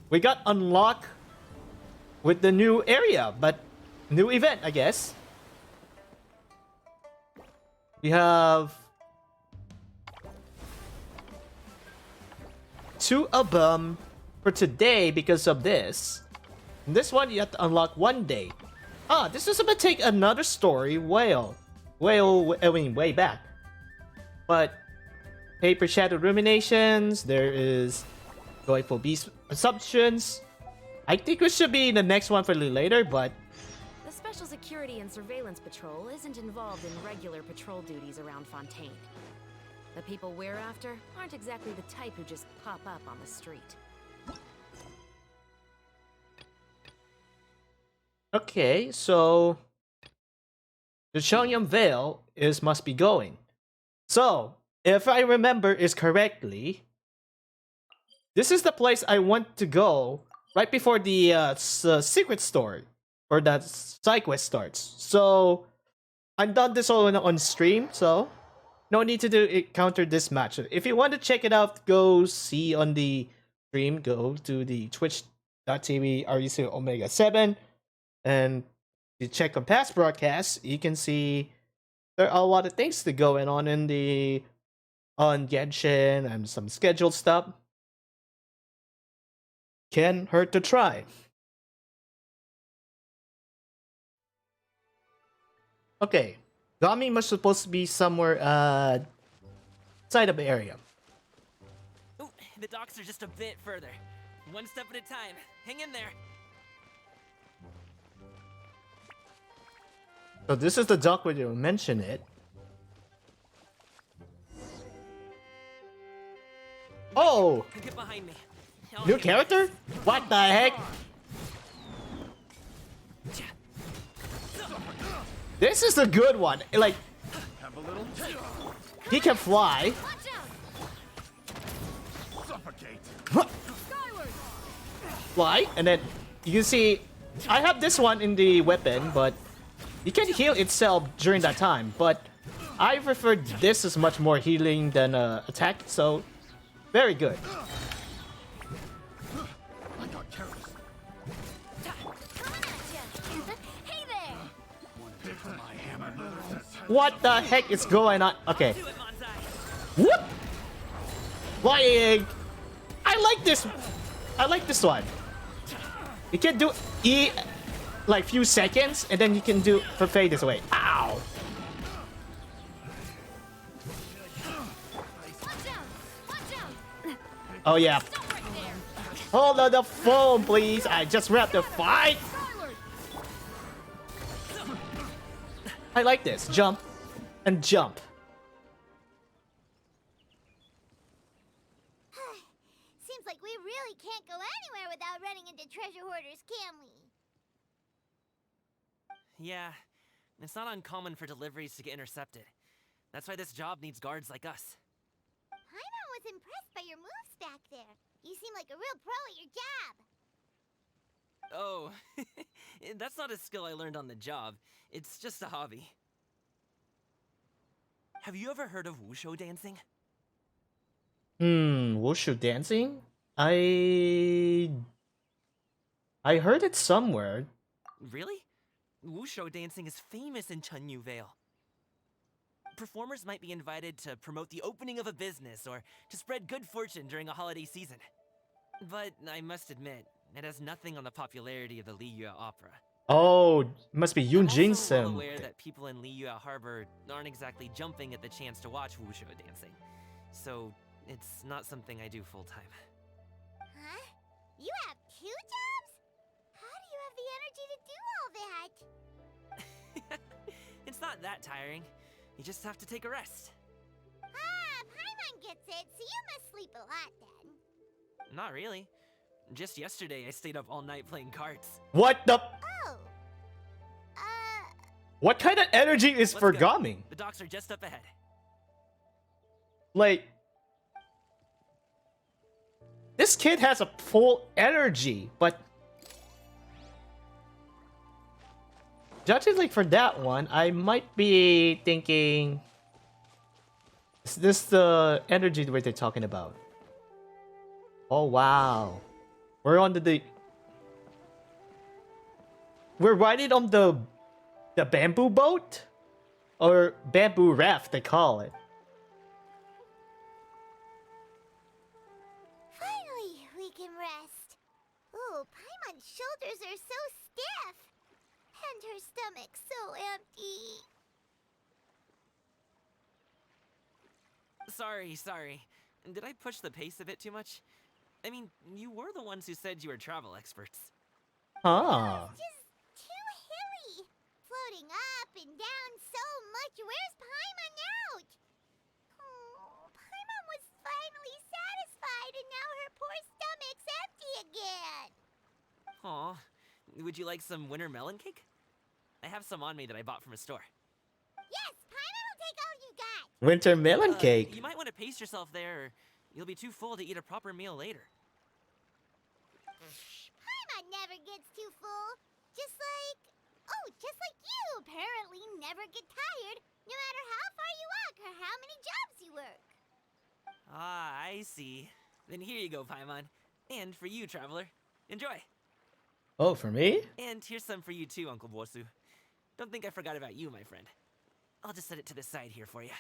we got unlocked with the new area, but new event, I guess. We have 2 of them for today because of this. And this one you have to unlock one day. Ah, this is gonna take another story way back. But Paper Shadow Ruminations, there is Joyful Beast Assumptions. I think it should be the next one for later, but The Special Security and Surveillance Patrol isn't involved in regular patrol duties around Fontaine. The people we're after aren't exactly the type who just pop up on the street. okay, so the Xianyun Vale must be going. So, if I remember is correctly, this is the place I want to go right before the secret story or that side quest starts. So, I've done this all on stream, so no need to counter this match. If you want to check it out, go see on the stream. Go to the twitch.tv RUC Omega 7 and you check on past broadcasts. You can see there are a lot of things to going on in the on Genshin and some scheduled stuff. Can't hurt to try. Okay, Gami must supposed to be somewhere side of the area. Ooh, the docks are just a bit further. One step at a time. Hang in there. So this is the dock where you mention it. Oh, Get behind me. I'll new hit you. character? What the heck? This is a good one. Like, Have a little he can fly. Watch out! suffocate. Skyward! Fly, and then you can see I have this one in the weapon, but you can heal itself during that time. But I prefer this is much more healing than attack, so very good. I got careless. Coming at ya! Hey there! Pick my hammer. What the heck is going on? Okay. Do it, Manzai. Whoop! Flying! I like this. I like this one. You can do E like few seconds, and then you can do for fade this way. Ow! Watch out! Watch out! Oh yeah. Stop right there! Hold on the phone, please. I just wrapped the fight. Skyward! I like this. Jump and jump. Seems like we really can't go anywhere without running into treasure hoarders, can we? Yeah, it's not uncommon for deliveries to get intercepted. That's why this job needs guards like us. Paimon was impressed by your moves back there. You seem like a real pro at your job. Oh, that's not a skill I learned on the job. It's just a hobby. Have you ever heard of wushu dancing? Wushu dancing? I heard it somewhere. Really? Wushu dancing is famous in Chunyu Vale. Performers might be invited to promote the opening of a business or to spread good fortune during a holiday season. But I must admit, it has nothing on the popularity of the Liyue Opera. Oh, must be Yoon I'm Jin also well Sim. aware that people in Liyue Harbor aren't exactly jumping at the chance to watch wushu dancing. So, it's not something I do full time. Huh? You have 2 jobs? How do you have the energy to do all that? It's not that tiring. You just have to take a rest. Ah, Paimon gets it, so you must sleep a lot then. Not really. Just yesterday, I stayed up all night playing cards. What the? Oh. What kind of energy is Let's for go. Gaming? The docks are just up ahead. Like, this kid has a full energy, but judging like for that one, I might be thinking, is this the energy that they're talking about? Oh wow, we're on we're riding on the bamboo boat or bamboo raft they call it. Finally, we can rest. Ooh, Paimon's shoulders are so stiff. And her stomach so empty. Sorry. Did I push the pace a bit too much? I mean, you were the ones who said you were travel experts. Huh. It's just too hilly. Floating up and down so much. Where's Paimon out? Oh, Paimon was finally satisfied and now her poor stomach's empty again. Aw, would you like some winter melon cake? I have some on me that I bought from a store. Yes, Paimon will take all you got. Winter melon cake. You might want to pace yourself there, or you'll be too full to eat a proper meal later. Paimon never gets too full. Just like you apparently never get tired, no matter how far you walk or how many jobs you work. Ah, I see. Then here you go, Paimon. And for you, traveler. Enjoy. Oh, for me? And here's some for you too, Uncle Bosu. Don't think I forgot about you, my friend. I'll just set it to the side here for you.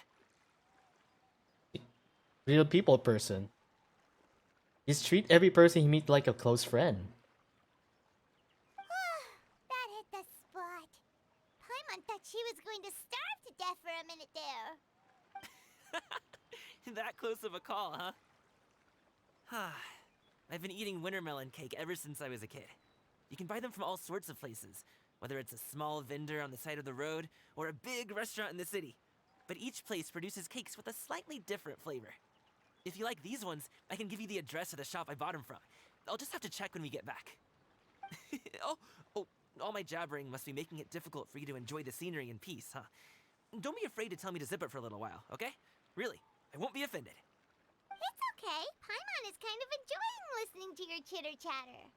Real people person. Just treat every person you meet like a close friend. That hit the spot. Paimon thought she was going to starve to death for a minute there. That close of a call, huh? I've been eating winter melon cake ever since I was a kid. You can buy them from all sorts of places, whether it's a small vendor on the side of the road or a big restaurant in the city. But each place produces cakes with a slightly different flavor. If you like these ones, I can give you the address of the shop I bought them from. I'll just have to check when we get back. oh, all my jabbering must be making it difficult for you to enjoy the scenery in peace, huh? Don't be afraid to tell me to zip it for a little while, okay? Really, I won't be offended. It's okay. Paimon is kind of enjoying listening to your chitter-chatter.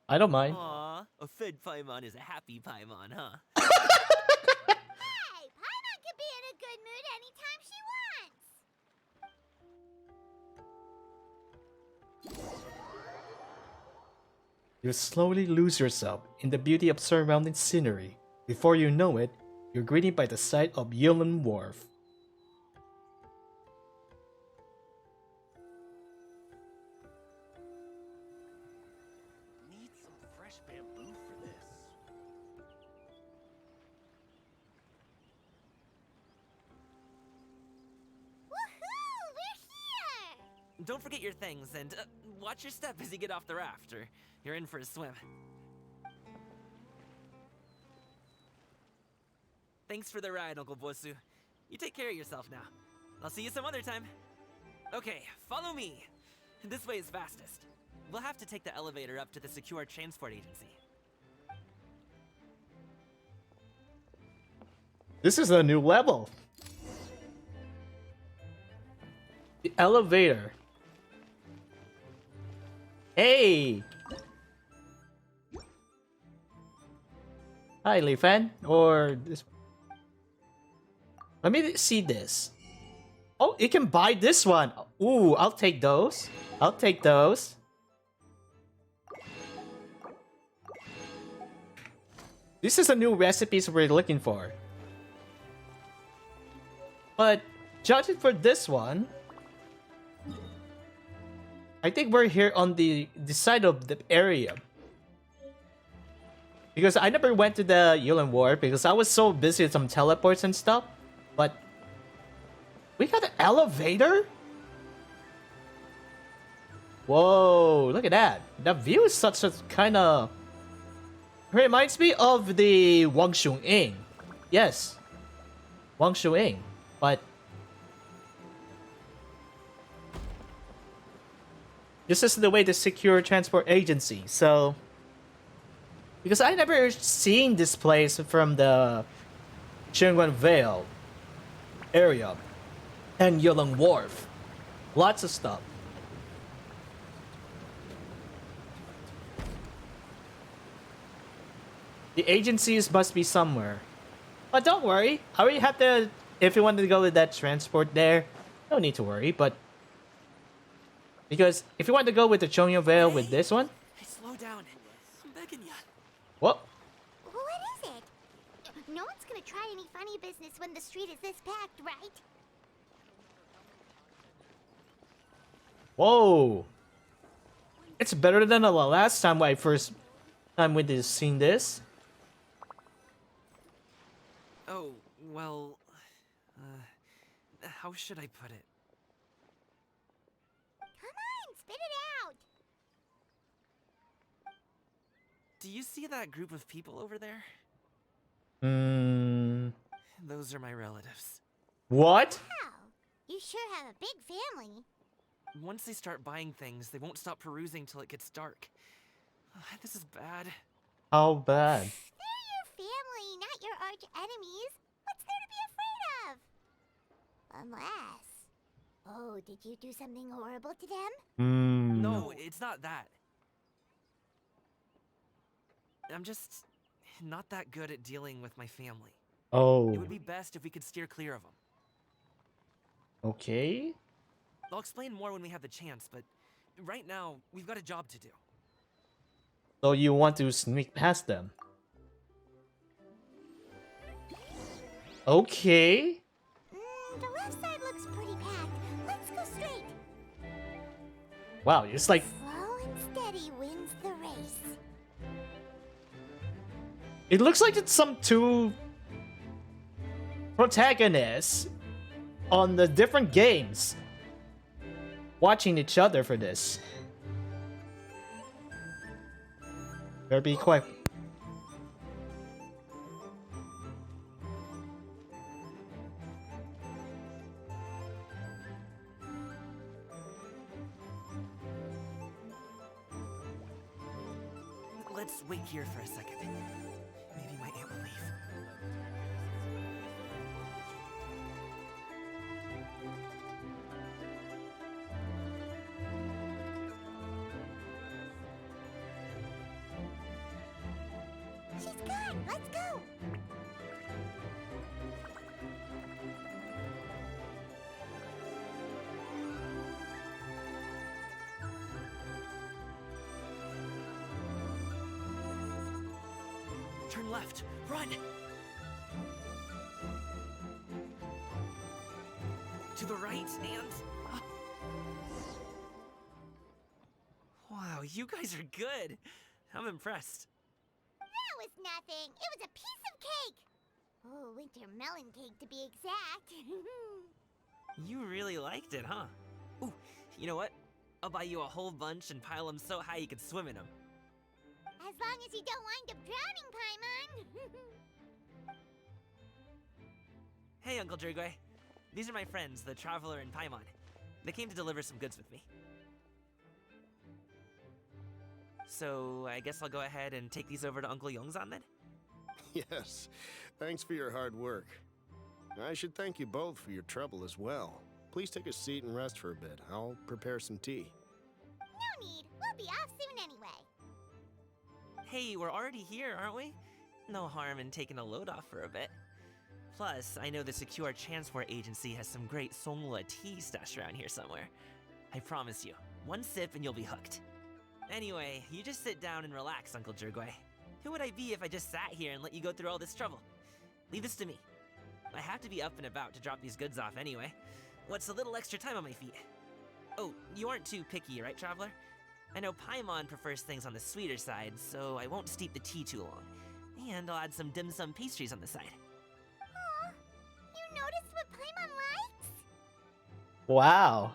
I don't mind. Aw, a fed Paimon is a happy Paimon, huh? Hey, Paimon can be in a good mood anytime she wants. You slowly lose yourself in the beauty of surrounding scenery. Before you know it, you're greeted by the sight of Yulin Wharf. Need some fresh bamboo for this. Woohoo! We're here! Don't forget your things, and watch your step as you get off the raft, or you're in for a swim. Thanks for the ride, Uncle Bosu. You take care of yourself now. I'll see you some other time. Okay, follow me. This way is fastest. We'll have to take the elevator up to the secure transport agency. This is a new level. The elevator. Hey! Hi, Li Fan. Or this. Let me see this. Oh, you can buy this one. Ooh, I'll take those. I'll take those. This is the new recipes we're looking for. But judging for this one, I think we're here on the side of the area. Because I never went to the Yulin Wharf because I was so busy with some teleports and stuff. But we got an elevator? Whoa, look at that. The view is such a kind of... reminds me of the Wangshung Ing. Yes. Wangshung Ing. But... this is the way to secure transport agency, so... because I never seen this place from the Xianyun Vale area and Yulin Wharf. Lots of stuff. The agencies must be somewhere. But don't worry, I already have to... if you wanted to go with that transport there, no need to worry, but... because if you want to go with the Xianyun Vale with this one... Hey, slow down. I'm begging you. What? What is it? No one's gonna try any funny business when the street is this packed, right? Whoa! It's better than the last time I first time we seen this. Oh, well... how should I put it? Come on, spit it out! Do you see that group of people over there? Those are my relatives. What? Wow, you sure have a big family. Once they start buying things, they won't stop perusing till it gets dark. This is bad. How bad? They're your family, not your arch enemies. What's there to be afraid of? Unless... oh, did you do something horrible to them? No, it's not that. I'm just not that good at dealing with my family. Oh. It would be best if we could steer clear of them. Okay. I'll explain more when we have the chance, but right now, we've got a job to do. So you want to sneak past them? Okay. The left side looks pretty packed. Let's go straight. Wow, it's like... Slow and steady wins the race. it looks like it's some two protagonists on the different games watching each other for this. Better be quick. let's wait here for a second. Maybe my aunt will leave. She's gone! Let's go! Turn left. Run! To the right and... Wow, you guys are good. I'm impressed. That was nothing. It was a piece of cake. Oh, winter melon cake to be exact. You really liked it, huh? Ooh, you know what? I'll buy you a whole bunch and pile them so high you can swim in them. As long as you don't wind up drowning, Paimon. Hey, Uncle Jirgwe. These are my friends, the Traveler and Paimon. They came to deliver some goods with me. So, I guess I'll go ahead and take these over to Uncle Yongzan then? Yes, thanks for your hard work. I should thank you both for your trouble as well. Please take a seat and rest for a bit. I'll prepare some tea. No need. We'll be off soon anyway. Hey, we're already here, aren't we? No harm in taking a load off for a bit. Plus, I know the Secure Transport Agency has some great Songhua tea stashed around here somewhere. I promise you, one sip and you'll be hooked. Anyway, you just sit down and relax, Uncle Jirgwe. Who would I be if I just sat here and let you go through all this trouble? Leave this to me. I have to be up and about to drop these goods off anyway. What's a little extra time on my feet? Oh, you aren't too picky, right, Traveler? I know Paimon prefers things on the sweeter side, so I won't steep the tea too long. And I'll add some dim sum pastries on the side. Aw, you noticed what Paimon likes? Wow.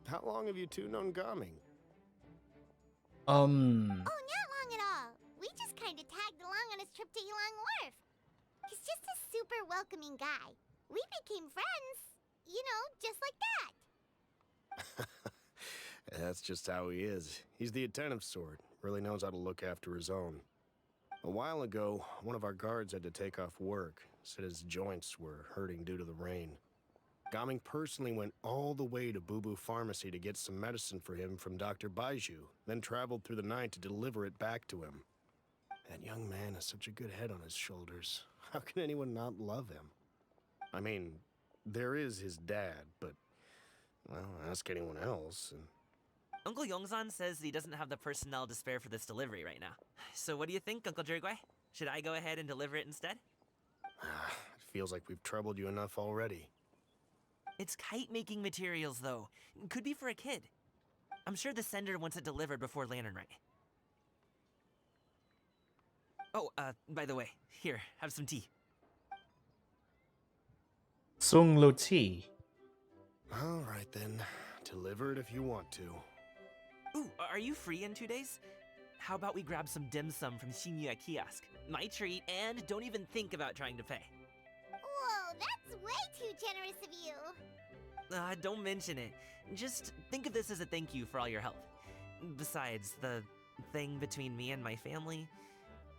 How long have you two known Gaming? Oh, not long at all. We just kind of tagged along on his trip to Yilong Wharf. He's just a super welcoming guy. We became friends, you know, just like that. That's just how he is. He's the attentive sort. Really knows how to look after his own. A while ago, one of our guards had to take off work. Said his joints were hurting due to the rain. Gaming personally went all the way to Boo Boo Pharmacy to get some medicine for him from Dr. Baiju, then traveled through the night to deliver it back to him. That young man has such a good head on his shoulders. How can anyone not love him? I mean, there is his dad, but, well, ask anyone else, and... Uncle Yongzan says he doesn't have the personnel to spare for this delivery right now. So what do you think, Uncle Jirgwe? Should I go ahead and deliver it instead? It feels like we've troubled you enough already. It's kite-making materials, though. Could be for a kid. I'm sure the sender wants it delivered before Lantern Rite. Oh, by the way, here, have some tea. Sunglu tea. All right, then. Deliver it if you want to. Ooh, are you free in 2 days? How about we grab some dim sum from Xianyun kiosk? My treat, and don't even think about trying to pay. Whoa, that's way too generous of you. Don't mention it. Just think of this as a thank you for all your help. Besides, the thing between me and my family,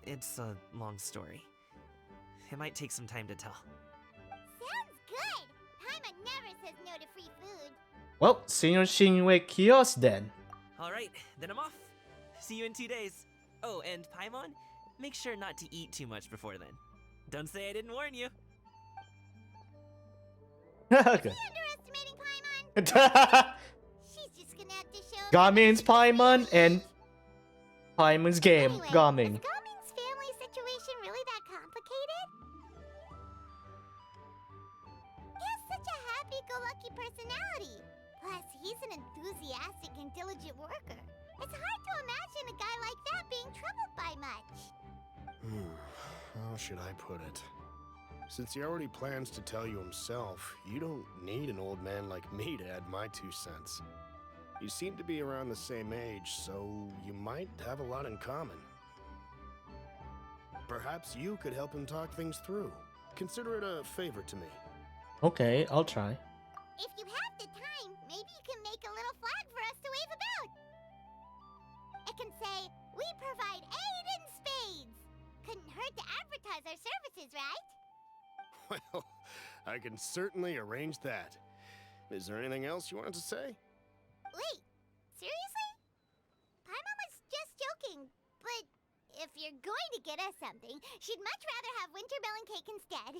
it's a long story. It might take some time to tell. Sounds good. Paimon never says no to free food. Well, see you in Xianyun kiosk then. Alright, then I'm off. See you in 2 days. Oh, and Paimon, make sure not to eat too much before then. Don't say I didn't warn you. Okay. Underestimating Paimon? She's just gonna have to show Gaming's Paimon and Paimon's game, Anyway, Gaming. Is Gaming's family situation really that complicated? He has such a happy-go-lucky personality. Plus, he's an enthusiastic and diligent worker. It's hard to imagine a guy like that being troubled by much. How should I put it? Since he already plans to tell you himself, you don't need an old man like me to add my 2 cents. You seem to be around the same age, so you might have a lot in common. Perhaps you could help him talk things through. Consider it a favor to me. Okay, I'll try. If you have the time, maybe you can make a little flag for us to wave about. can say, we provide aid in spades. Couldn't hurt to advertise our services, right? Well, I can certainly arrange that. Is there anything else you wanted to say? Wait, seriously? Paimon was just joking, but if you're going to get us something, she'd much rather have wintermelon cake instead.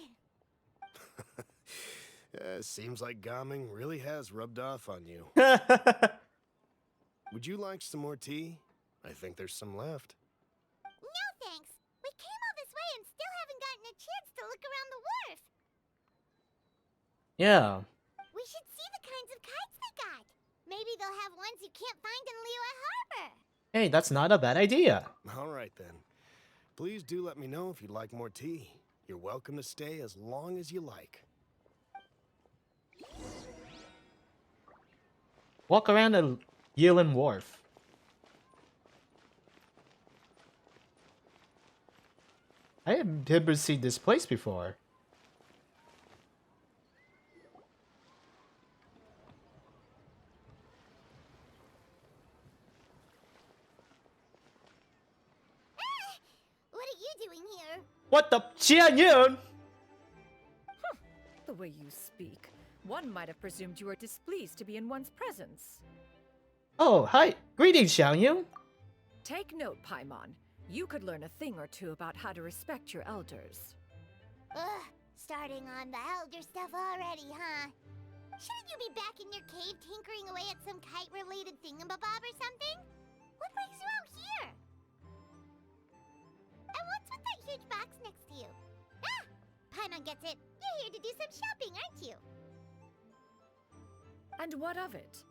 Seems like Gaming really has rubbed off on you. Would you like some more tea? I think there's some left. No thanks. We came all this way and still haven't gotten a chance to look around the wharf. Yeah. We should see the kinds of kites they got. Maybe they'll have ones you can't find in Liyue Harbor. Hey, that's not a bad idea. All right, then. Please do let me know if you'd like more tea. You're welcome to stay as long as you like. Walk around the Yulin Wharf. I have never seen this place before. What are you doing here? What the Xianyun? The way you speak, one might have presumed you were displeased to be in one's presence. Oh, hi. Greetings, Xianyun. Take note, Paimon. You could learn a thing or two about how to respect your elders. Ugh, starting on the elder stuff already, huh? Shouldn't you be back in your cave tinkering away at some kite-related thingamabob or something? What brings you out here? And what's with that huge box next to you? Ah! Paimon gets it. You're here to do some shopping, aren't you? And what of it?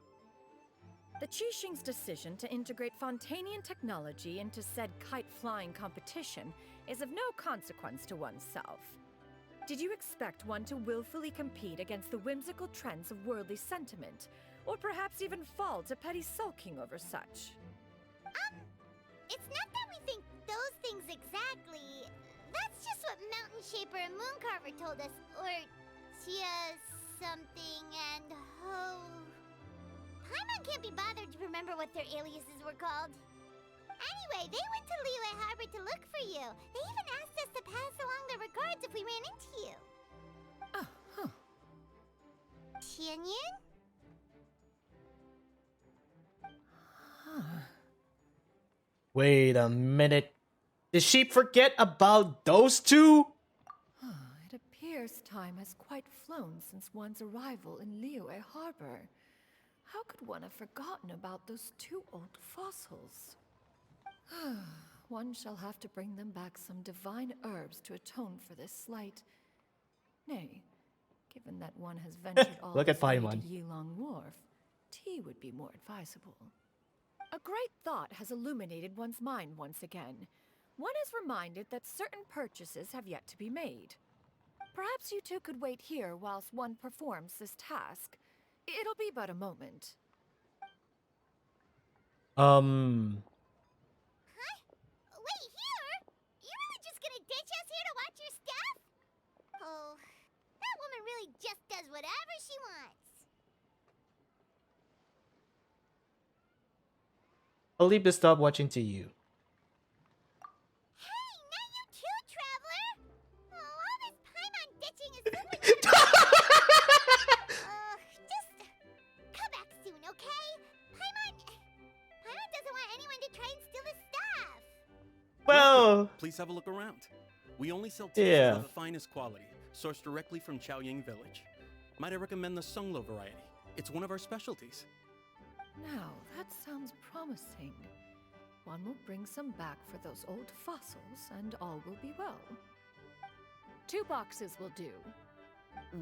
The Qixing's decision to integrate Fontainian technology into said kite-flying competition is of no consequence to oneself. Did you expect one to willfully compete against the whimsical trends of worldly sentiment, or perhaps even fall to petty sulking over such? It's not that we think those things exactly. That's just what Mountain Shaper and Mooncarver told us, or Tia something and Ho. Paimon can't be bothered to remember what their aliases were called. Anyway, they went to Liyue Harbor to look for you. They even asked us to pass along their regards if we ran into you. Oh, huh. Xianyun? Wait a minute. Did she forget about those two? It appears time has quite flown since one's arrival in Liyue Harbor. How could one have forgotten about those two old fossils? One shall have to bring them back some divine herbs to atone for this slight. Nay, given that one has ventured all Look at this way to Paimon. Yilong Wharf, tea would be more advisable. A great thought has illuminated one's mind once again. One is reminded that certain purchases have yet to be made. Perhaps you two could wait here whilst one performs this task. It'll be but a moment. Huh? Wait, here? You really just gonna ditch us here to watch your stuff? Oh, that woman really just does whatever she wants. I'll leave the stop watching to you. Hey, not you too, Traveler! Oh, all this Paimon ditching is so much. Just come back soon, okay? Paimon doesn't want anyone to try and steal his stuff. Well, Please have a look around. We only sell teas Yeah. of the finest quality, sourced directly from Xiaoying Village. Might I recommend the Sunglo variety? It's one of our specialties. Now, that sounds promising. One will bring some back for those old fossils, and all will be well. 2 boxes will do.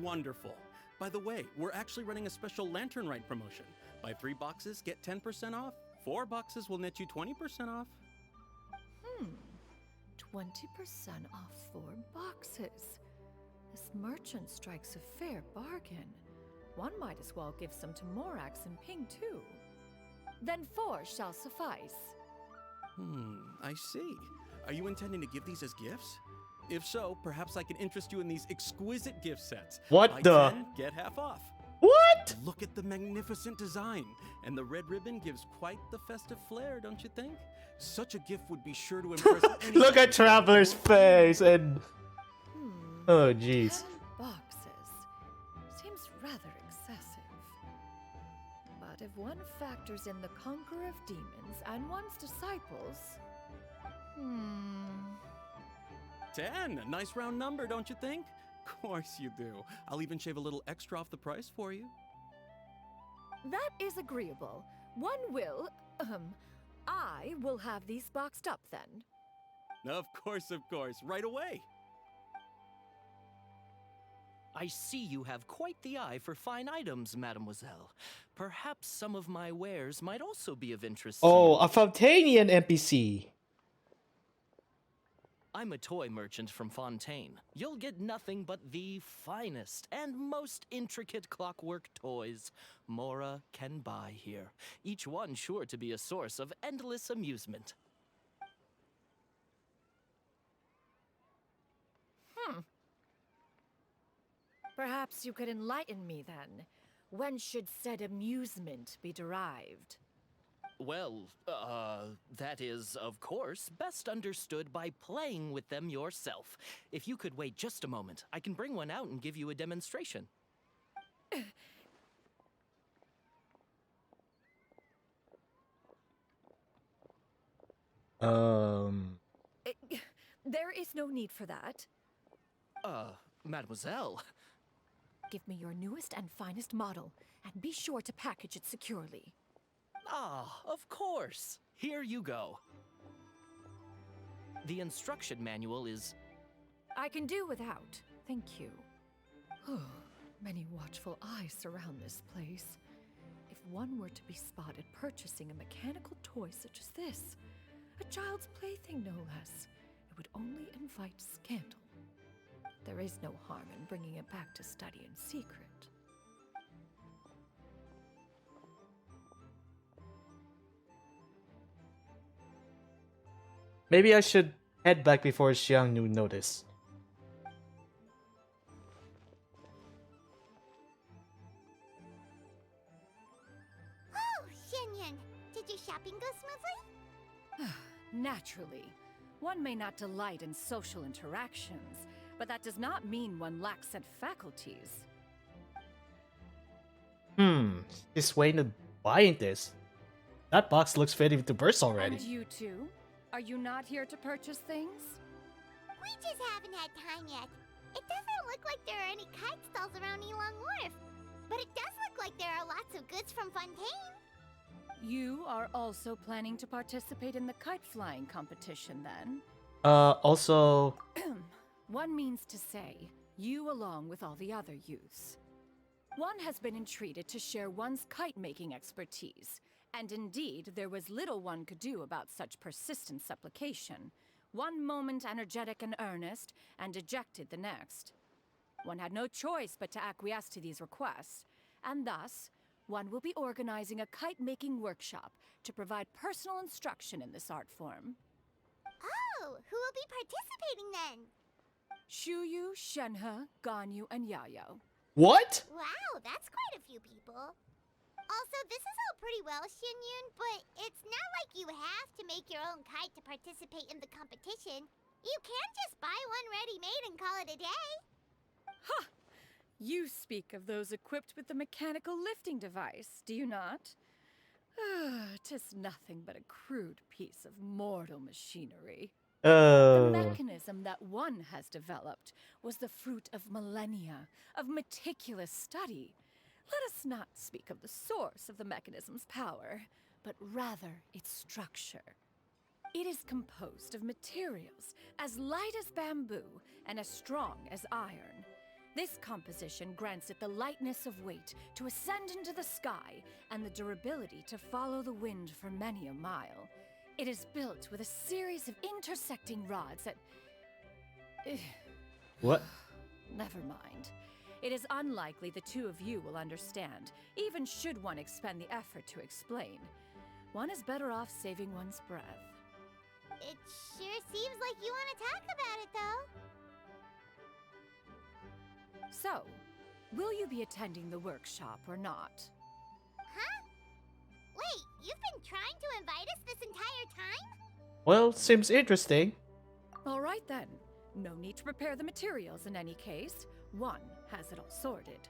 Wonderful. By the way, we're actually running a special Lantern Rite promotion. Buy 3 boxes, get 10% off. 4 boxes will net you 20% off. 20% off 4 boxes. This merchant strikes a fair bargain. One might as well give some to Morax and Ping too. Then 4 shall suffice. I see. Are you intending to give these as gifts? If so, perhaps I can interest you in these exquisite gift sets. What Buy the- 10, get half off. What? Look at the magnificent design, and the red ribbon gives quite the festive flair, don't you think? Such a gift would be sure to impress anyone. Look at Traveler's face and... Oh, jeez. 10 boxes. Seems rather excessive. But if one factors in the conqueror of demons and one's disciples... 10, a nice round number, don't you think? Of course you do. I'll even shave a little extra off the price for you. That is agreeable. One will, I will have these boxed up then. Of course, right away. I see you have quite the eye for fine items, mademoiselle. Perhaps some of my wares might also be of interest to Oh, you. a Fontanian NPC. I'm a toy merchant from Fontaine. You'll get nothing but the finest and most intricate clockwork toys Mora can buy here. Each one sure to be a source of endless amusement. Perhaps you could enlighten me then. When should said amusement be derived? Well, that is, of course, best understood by playing with them yourself. If you could wait just a moment, I can bring one out and give you a demonstration. There is no need for that. Mademoiselle. Give me your newest and finest model, and be sure to package it securely. Ah, of course. Here you go. The instruction manual is... I can do without, thank you. Many watchful eyes surround this place. If one were to be spotted purchasing a mechanical toy such as this, a child's plaything no less, it would only invite scandal. There is no harm in bringing it back to study in secret. Maybe I should head back before Xianyun notice. Oh, Xianyun, did your shopping go smoothly? Naturally. One may not delight in social interactions, but that does not mean one lacks said faculties. Just waiting to buying this. That box looks ready to burst already. And you too? Are you not here to purchase things? We just haven't had time yet. It doesn't look like there are any kite stalls around Elong Wharf, but it does look like there are lots of goods from Fontaine. You are also planning to participate in the kite flying competition then? Also... One means to say, you along with all the other youths. One has been entreated to share one's kite-making expertise, and indeed there was little one could do about such persistent supplication. One moment energetic and earnest, and dejected the next. One had no choice but to acquiesce to these requests, and thus, one will be organizing a kite-making workshop to provide personal instruction in this art form. Oh, who will be participating then? Shuyu, Shenhe, Ganyu, and Yayo. What? Wow, that's quite a few people. Also, this is all pretty well, Xianyun, but it's not like you have to make your own kite to participate in the competition. You can just buy one ready-made and call it a day. Ha! You speak of those equipped with the mechanical lifting device, do you not? 'Tis nothing but a crude piece of mortal machinery. The mechanism that one has developed was the fruit of millennia of meticulous study. Let us not speak of the source of the mechanism's power, but rather its structure. It is composed of materials as light as bamboo and as strong as iron. This composition grants it the lightness of weight to ascend into the sky and the durability to follow the wind for many a mile. It is built with a series of intersecting rods that... What? Never mind. It is unlikely the two of you will understand, even should one expend the effort to explain. One is better off saving one's breath. It sure seems like you want to talk about it, though. So, Will you be attending the workshop or not? Huh? Wait, you've been trying to invite us this entire time? Well, seems interesting. All right then. No need to prepare the materials in any case. One has it all sorted.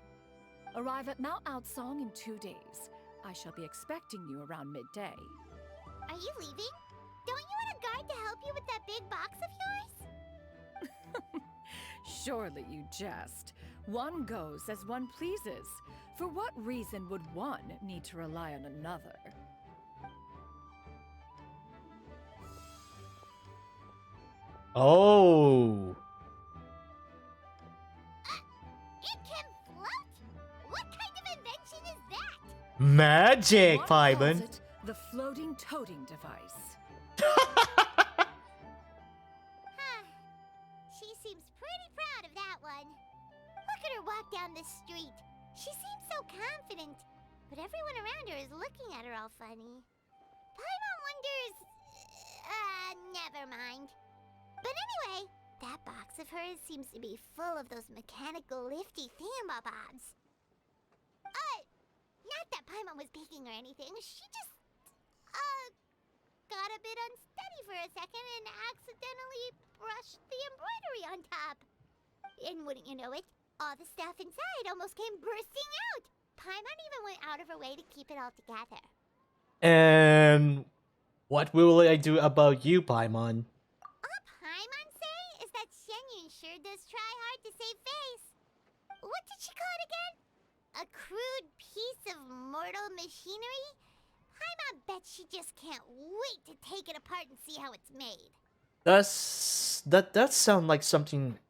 Arrive at Mount Outsong in 2 days. I shall be expecting you around midday. Are you leaving? Don't you want a guard to help you with that big box of yours? Surely you jest. One goes as one pleases. For what reason would one need to rely on another? Oh. It can float? What kind of invention is that? Magic, One Paimon. calls it the floating toting device. Huh. She seems pretty proud of that one. Look at her walk down the street. She seems so confident, but everyone around her is looking at her all funny. Paimon wonders... never mind. But anyway, that box of hers seems to be full of those mechanical lifty thingamabobs. Not that Paimon was peeking or anything. She just, got a bit unsteady for a second and accidentally brushed the embroidery on top. And wouldn't you know it, all the stuff inside almost came bursting out. Paimon even went out of her way to keep it all together. And what will I do about you, Paimon? All Paimon say is that Xianyun sure does try hard to save face. What did she call it again? A crude piece of mortal machinery? Paimon bets she just can't wait to take it apart and see how it's made. That does sound like something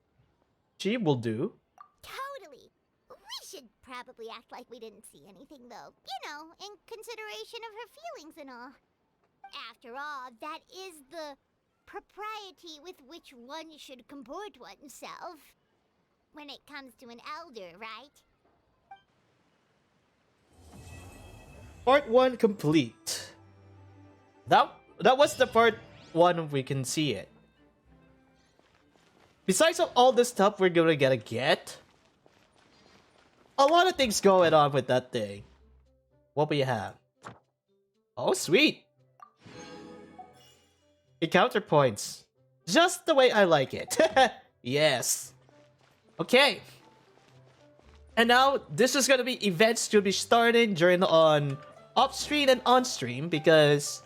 she will do. Totally. We should probably act like we didn't see anything, though. You know, in consideration of her feelings and all. After all, that is the propriety with which one should comport oneself. When it comes to an elder, right? Part 1 complete. That was the part 1 we can see it. Besides all the stuff we're gonna get, a lot of things going on with that thing. What we have? Oh, sweet! Encounter points. Just the way I like it. Yes. Okay. And now, this is gonna be events to be starting during on off-stream and on-stream because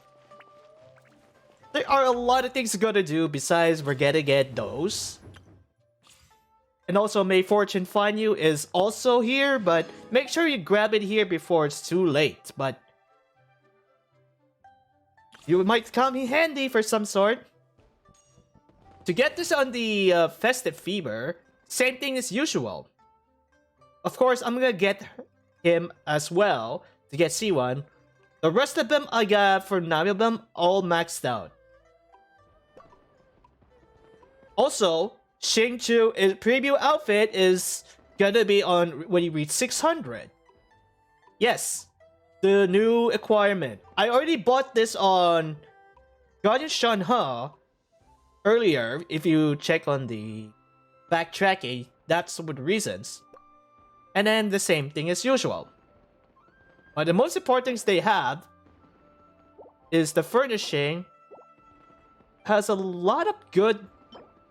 there are a lot of things gonna do besides we're gonna get those. And also, May Fortune Find You is also here, but make sure you grab it here before it's too late. But you might come in handy for some sort. To get this on the Festive Fever, same thing as usual. Of course, I'm gonna get him as well to get C1. The rest of them I got for now of them all maxed out. Also, Xingqiu's preview outfit is gonna be on when you reach 600. Yes, the new requirement. I already bought this on Guardian Shanhe earlier. If you check on the backtracking, that's with reasons. And then the same thing as usual. But the most important things they have is the furnishing has a lot of good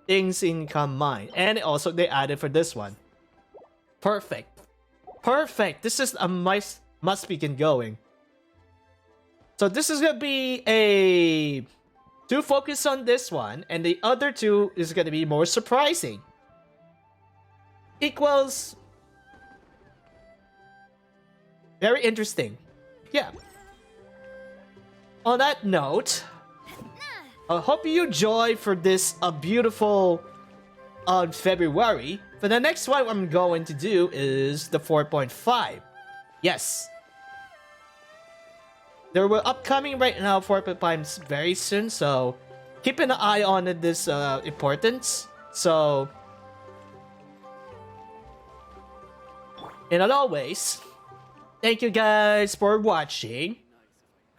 things in combined. And also they added for this one. Perfect. Perfect. This is a must begin going. So this is gonna be a 2 focus on this one, and the other 2 is gonna be more surprising. Equals very interesting. Yeah. On that note, I hope you enjoy for this beautiful February. For the next one I'm going to do is the 4.5. Yes. There will upcoming right now 4.5 very soon, so keep an eye on this importance. So, and as always, thank you guys for watching.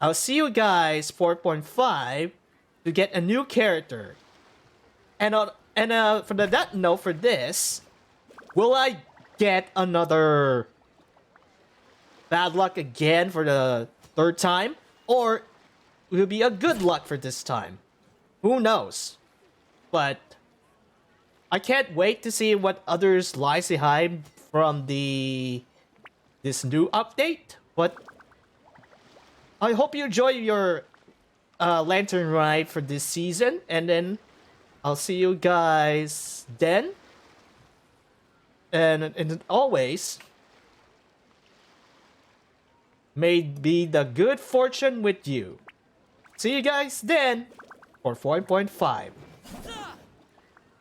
I'll see you guys 4.5 to get a new character. And for that note for this, will I get another bad luck again for the third time, or it will be a good luck for this time. Who knows? But I can't wait to see what others lies behind from this new update. But I hope you enjoy your lantern ride for this season, and then I'll see you guys then. And always, may be the good fortune with you. See you guys then for 4.5.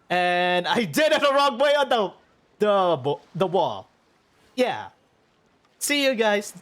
And I did it the wrong way on the wall. Yeah. See you guys